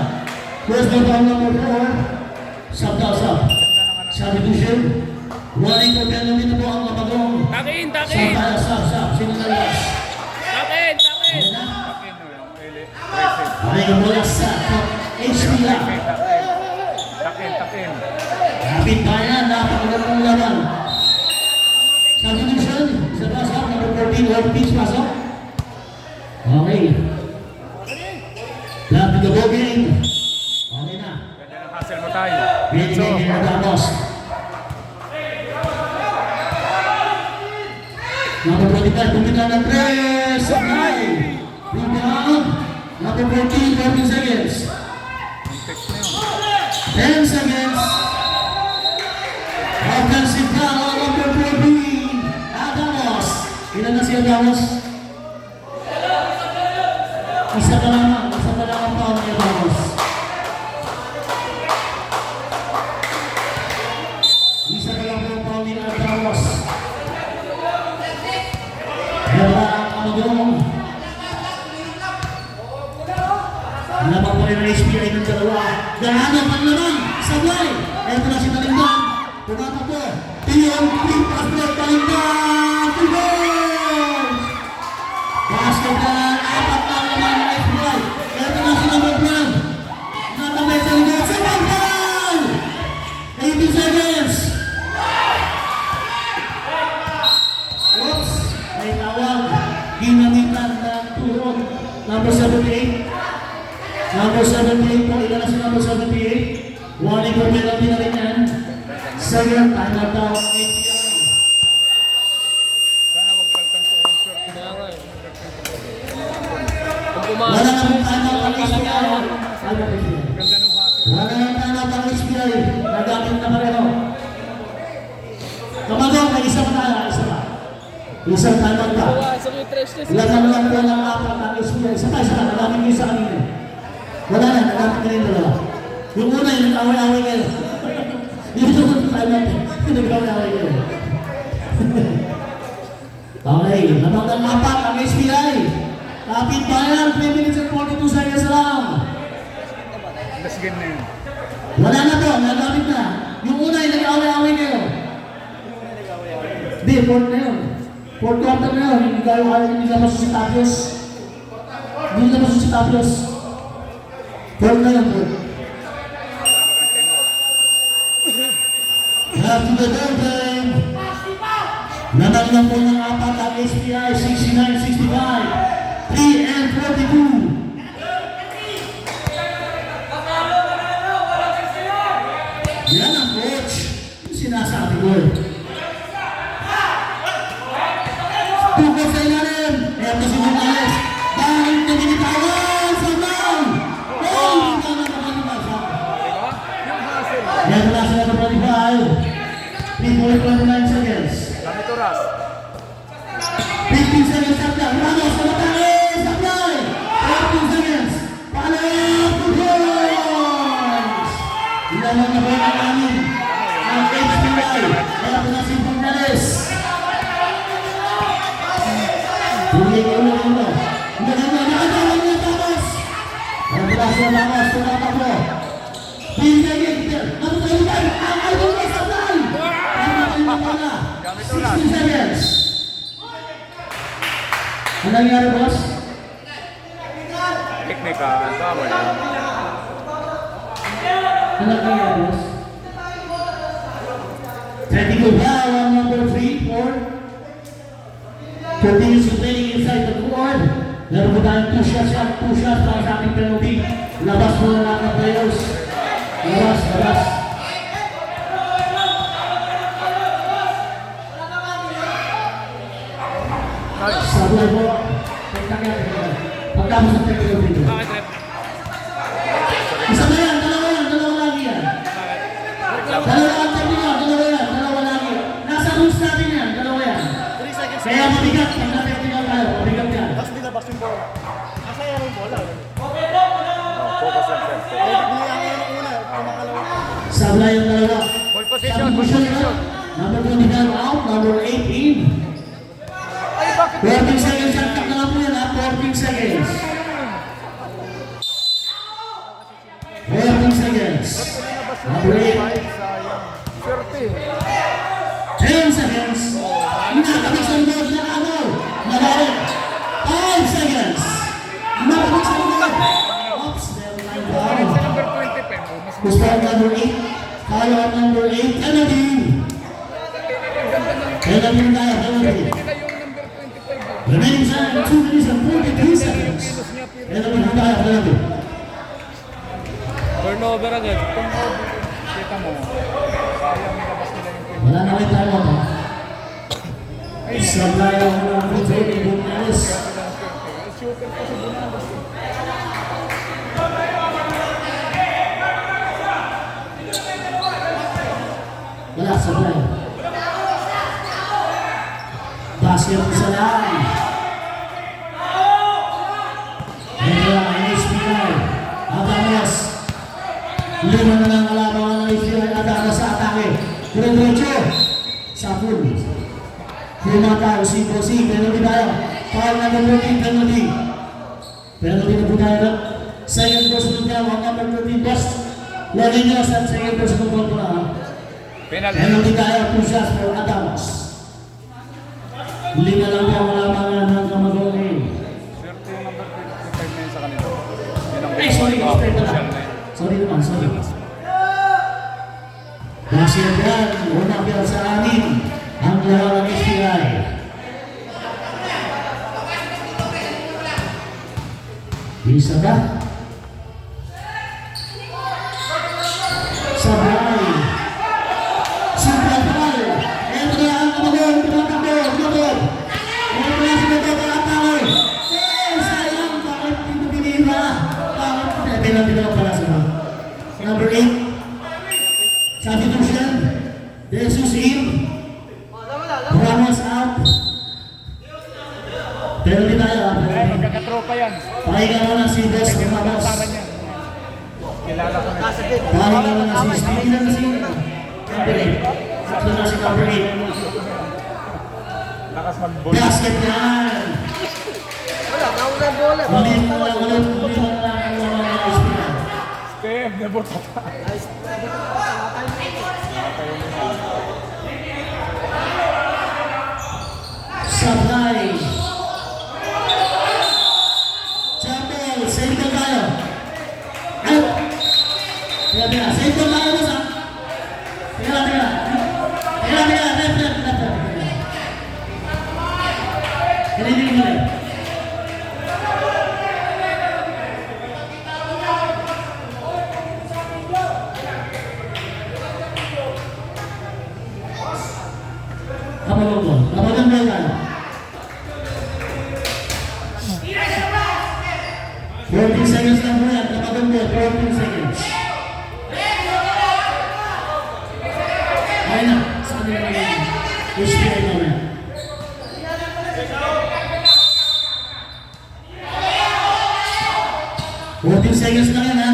Loose ball down number 4. Sub daw, sub. Substitution. Warning for penalty na po ang mapagong. Takin, Sub takin. tayo, sub. Sino na last? Takin, takin. Ayan na. Takin no, yung Tracing. Aray ka bola sa HPR. Takin. Kapit bayan, napakagandang laban. Substitution, isa pa sa number 14, World Pitch pasok. Okay. Lapit the ball game. Okay na. Ganda ng hustle mo tayo. Binigay na Ramos. Number 25, pumila ng 3. Supply. Rebound. Number 14, 14 seconds. Text na yun. 10 seconds. Offensive foul, number 14. Adamos. Ilan na si Adamos? Isa pa lang ang foul ni Adamos. Isa pa lang ang foul ni Adamos. Kaya ba ang magawang? Labang pa rin ang HPI ng dalawa. Gahanap ang lamang. Sablay. Ito na si Talingdan. Tumatakbo. Tiyon. Pass break. Talingdan. 2 goals. Basket na. Apat na ang lamang ng HPI. Ito na si number 12. Natamay sa likod. Second foul. 80 seconds. Oops. May tawag. Ginamitan ng turong. Number 78. Number 78 po, ilan na si number 78? Warning for penalty na rin yan. Second, time out daw ang API. Sana wag kalkan to yung short. Kaya nga eh. Kung pumasok. Wala na pong time out ang HPI. Ganda ng hustle. Wala na ng time out ang HPI. Nagamit na pareho. Kamagaw, may isa pa tayo, isa pa. Isang time out pa. Pumasok yung tres niya. Ilan na lang po ng apat ang HPI. Isa pa, nagamit ko isa kanina. Wala na, nagamit na rin dalawa. Yung una, yung nag-away-away kayo. Yung time out, yung nag-away-away kayo. Okay, lamang ng apat ang HPI. Kapit bayan, 3 minutes and 42 seconds lang. Last game na yun. Wala na po, nagamit na. Yung una yung nag-away-away kayo. Hindi, fourth na yun. Fourth quarter na yun, hindi ka masusitapios. Hindi ka masusitapios. Fourth na yun, fourth. After the ball game, naman lang po ng apat ang HPI, 69-65, 3 and 42. Yan ang coach. Yung sinasabi ko eh. Tukos sa ilalim. Eto si Morales. Dahil na binitawan sa ground. Oh, hindi ka na nakalibasa. Diba? Yung hustle. Yan na sila ng 25. 3.29 seconds. Dami to Ras. 15 seconds after. Ramos sa matangin. Supply. 14 seconds. Palo. 2 points. Ilan lang na ba ang amin? Ang HPI. Eto na si Morales. Hindi ko ulo ulo. Nakatawag niya Ramos. Nagbulas niya Ramos. Tumatakbo. Pinagin. Ano tayo tayo? Ang idol na Supply. Gamit to Ras. 60 seconds. Ano nangyari, boss? Technical. Tama yun. Ano nangyari, boss? 32 foul on number 3, 4. Continues playing inside the court. Meron po tayong 2 shots para sa ating penalty. Labas po na lang ng players. Labas. Sabi po, pagkamos ng technical video. Bakit rep? Isa na yan, dalawa lagi yan. Dalawa ang technical, dalawa lagi. Nasa rules natin yan, dalawa yan. Kaya mabigat, pag na-technical tayo, mabigat yan. Oh, focus lang sir. Sabla yung dalawa. Ball Position, position. Number 29 out, number 18. Ay, bakit? 14 seconds, shot clock na lang po yan ha, 14 seconds. 14 seconds. Number 8. Sayang. Swerte. 10 seconds. Nakabis ang board na ano. Magaling. 5 seconds. Nakabis ang board. Oops, never mind. Sa number 25, mas Gusto ang number 8. Follow ang number 8. Kennedy. Kennedy na tayo. Kennedy. nila yung number 25. Remaining time, 2 minutes and 42 seconds. Kennedy na tayo. Kennedy. Turnover agad. Kita mo, sayang nilabas nila yung 20. Wala na kayo tayo ha. Sablay ang mga puto ni Bumalis. Shooter pa si Bunalas. Wala, sablay. Basket sa lang. Kaya ang SPI. Atamos. 5 na lang alamangan ng SPI. Atamos sa atake. Diretso. Sapul. Lumataw si Bosi. Penalty tayo. Foul na number 13. Penalty. Penalty na po tayo. Second person niya. Ang number 13. Bust. Lagi niyo sa second person po na. Penalty. Penalty tayo. 2 shots for Atamos. 5 lang po ang alamangan ng Kamagong. Swerte yung number 25 na yun sa kanila. Yan ang Ay, sorry. official na yun. Sorry naman. Sorry. Basket yan. Unang bilang sa amin. Ang laro ng SPI. Bisa ba? Sabay. Sabay. Ito na ang kamagong. Tumatakbo. Ito na si Beto Talataway. Sayang. Bakit hindi pinila? Bakit? Penalty na pala sa mga. Number 8. Substitution. Jesus in. Ramos out. Penalty tayo ha. Ay, Penalty. magkakatropa yan. Pahinga muna si Boss Ramos. Para niya. Kilala ko na. Pahinga muna si Stevie na si number 8. Sakto na si number 8. Lakas mag-ball. Basket yan. Wala, nauna bola. Ulit mo lang ulit. Ulit mo lang ang mga SPI. Step, nabuta pa. Supply. Champion, save ka tayo. Out. Teka, teka. Save ka tayo, boss, ha? Teka lang, teka lang. Teka lang, teka lang. Left. Kinilig mo rin. Kapagod mo. Kapagod mo tayo. 14 seconds lang po yan. Kapagod mo. 14 seconds. Ayun na. Sa kanila na yun. HPI naman. Seconds na yan ha.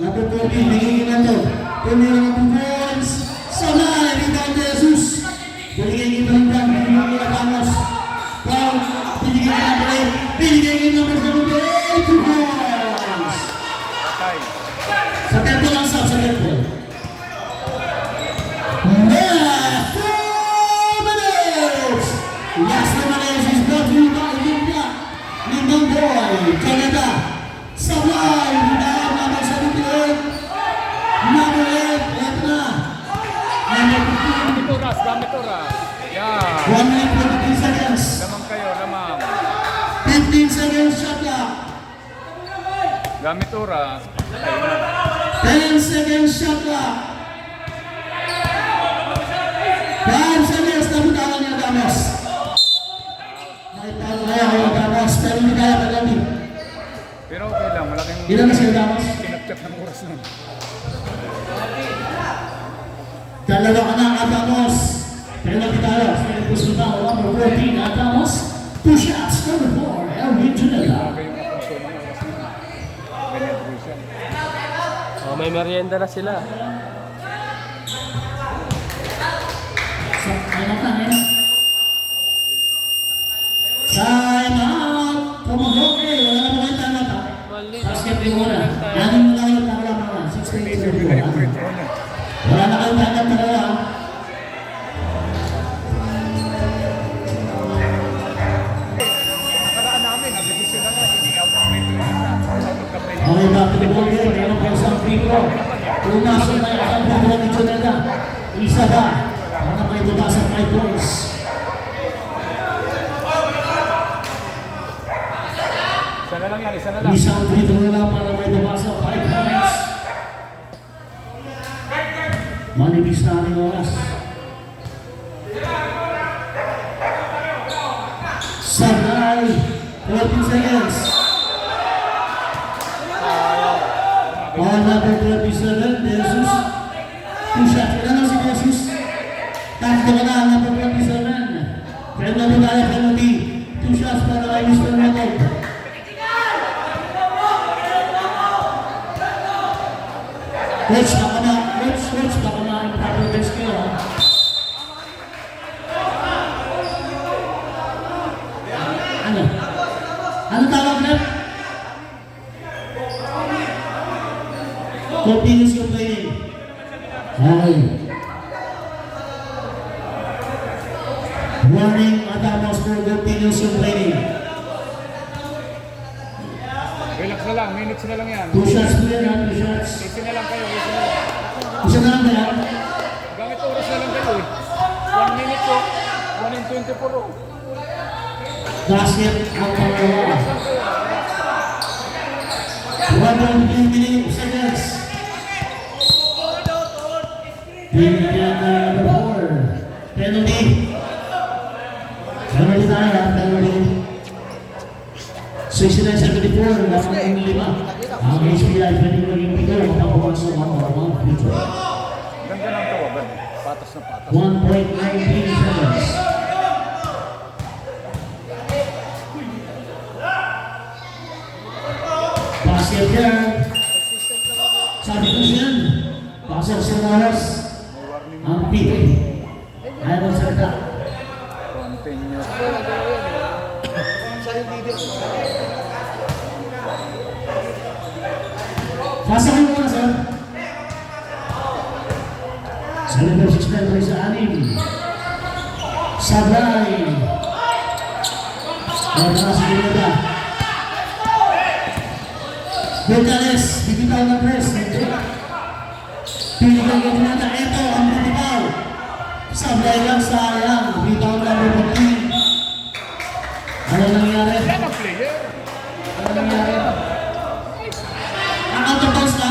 Number 14, bigay na to. Tumira ng 2 points. Sana, rebound ni Jesus. Binigay kita ng brand, binigay kita Ramos. Foul, binigay kita ng break. Binigay kita ng number 8, 2 points. Patay. Sa tempo lang sa tempo. Last 2 minutes. Last 2 minutes is brought to you by Lindong Boy, Canada. Supply, rebound number 78. Number 8, eto na. Number 15. Gamit oras, gamit oras. Yan. 1 minute 23 seconds. Lamang kayo, lamang. 15 seconds shot clock. Gamit oras. Patay na. 10 seconds shot clock. 5 seconds na butawan niya Damos. Nakita ko kaya kayo Damos, pero hindi kaya paglabi. Pero okay lang, malaking Ilan na sila Damos? sinapchat ng oras nun. Dalawa ka na Damos. Pero nakitala, sa gusto na number 14 Damos. 2 shots, number 4, Elvin Junela. Okay yung apunso ng oras nun. Ganyan po siya. Oh, may merienda na sila. Time out lang eh. Time out! Pumulong eh. Wala na po kayo time out ha. Mali. Basket din muna. Anim na lang yung nakalaman. 6 minutes to go. Wala na kayo time out talaga ha. Nakaraan namin, nabisisyon na nga, hindi out of play to isa. Out of the play. Okay, back to the ball game. Meron pa isang free throw. Pumasok na yung isang free throw ni Joneda. Isa ba? Para may baba sa 5 points. Isa na lang yan, isa na lang. Isang free throw na para may baba sa 5 points. Manibis na ang oras. Sabay. 14 seconds. On number 27, Jesus. 2 shots. Ilan lang si Jesus? Tatlo ka na, number 27. Penalty tayo, penalty. 2 shots para kay Mr. Matog. Coach, baka na, coach, baka na yung proper best kayo, ha? Ano? Ano tawag na? Continuous complaining. Okay. Warning, Adamos for continuous complaining. Relax na lang, minutes na lang yan. 2 shots po yan, ha? 2 shots. Easy na lang kayo, easy na lang. Isa na lang ba yan? Gamit oras na lang kayo eh. 1 minute po, 1 and 24 oh. Basket ang pangalawa. 1 seconds. Bigyan na number 4. Penalty. Penalty tayo ha, penalty. 69-74, dapat ang 5. Ang HPI, pwede ko naging pito, makapawan sa 1-1 pito. Ganda ng tawagan. Patas na patas. 1.19 seconds. Basket yan. Sabi ko siya, pasok sa oras. Ang pipi. Ayaw mo salita. Continuous. Pasok mo muna, sir. Sa level 6 na ito sa 6. Sabay. Kaya na si Gilda. Gildanes, bibitaw ng press. Pilihan ka din natin. Ito, ang bibitaw. Sabay lang, sayang. Bibitaw ng bibitaw. Ano nangyari? Yan ang player. Ano nangyari? Ang out of bounds na?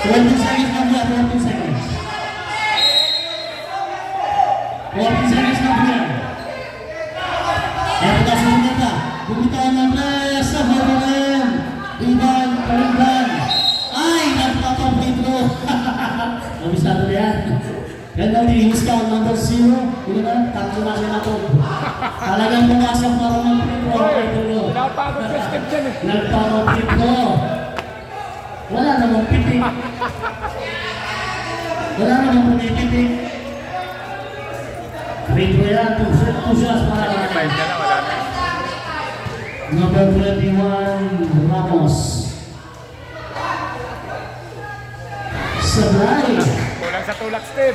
20 seconds na buwan, 20 seconds. 40 seconds na buwan. Eto na sumunod na. Bumitaw ng press sa Fabian. Iban, Kalimban. Ay, nagpapang free-throw. Nabisado na yan. Penalty, use count number 0. Ito na, tatlo na siya na to. Talagang pumasok para ng free-throw. Napagod ka step dyan eh. Nagpapang free-throw. Wala namang pitik. Wala namang pumipitik. Free-throw yan, 2 shots para Five natin. na, wala na. Number 21, Ramos. Sabay. Kulang sa tulak step.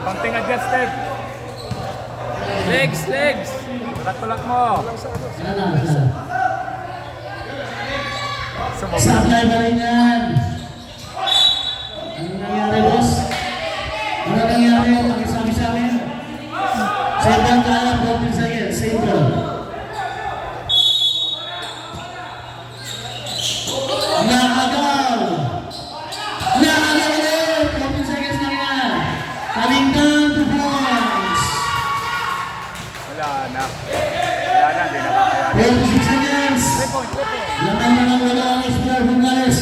Konting adjust step. Legs, legs. Tulak-tulak mo. Sana. Sumobra. Sabay ba rin yan? Ano nangyari, boss? Ano nangyari? Pakisabi sa amin. Save ang kaya, 14 seconds. Save ko. Nakagaw! Nakagaw ulit! 14 seconds na yan. Kalingkang 2 points. Wala na. Wala na, hindi na kakayanin. 46 seconds. 3 point. Laman na ng wala ang Espiar Gonzales.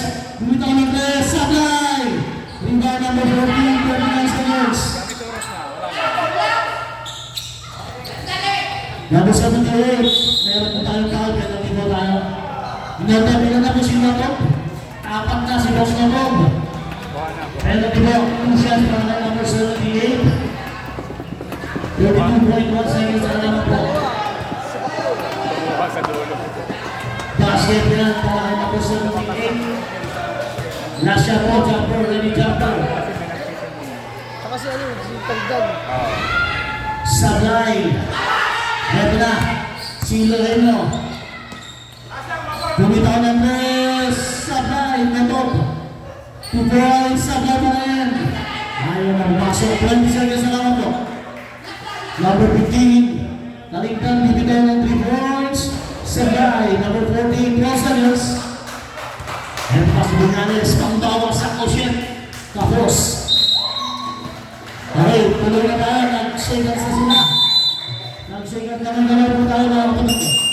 Basket yan, kalahin na po sa 8. Last shot po, jumper, ready jumper. Saka si ano, si Tagdan. Sablay. Ready na. Si Loreno. Bumitaw ng press. Sablay, metop. 2 points, Sablay pa rin. Ayaw na bumasok. 20 seconds na lang po. Number 15. Taligdan, bibitaw ng 3 points. Sablay, number 14, 12 seconds. And pas Buganes, pangbawa sa Ocean. Tapos. Okay, tuloy na tayo. Nag-shake hands na sila. Nag-shake hands naman po tayo mga kapatid.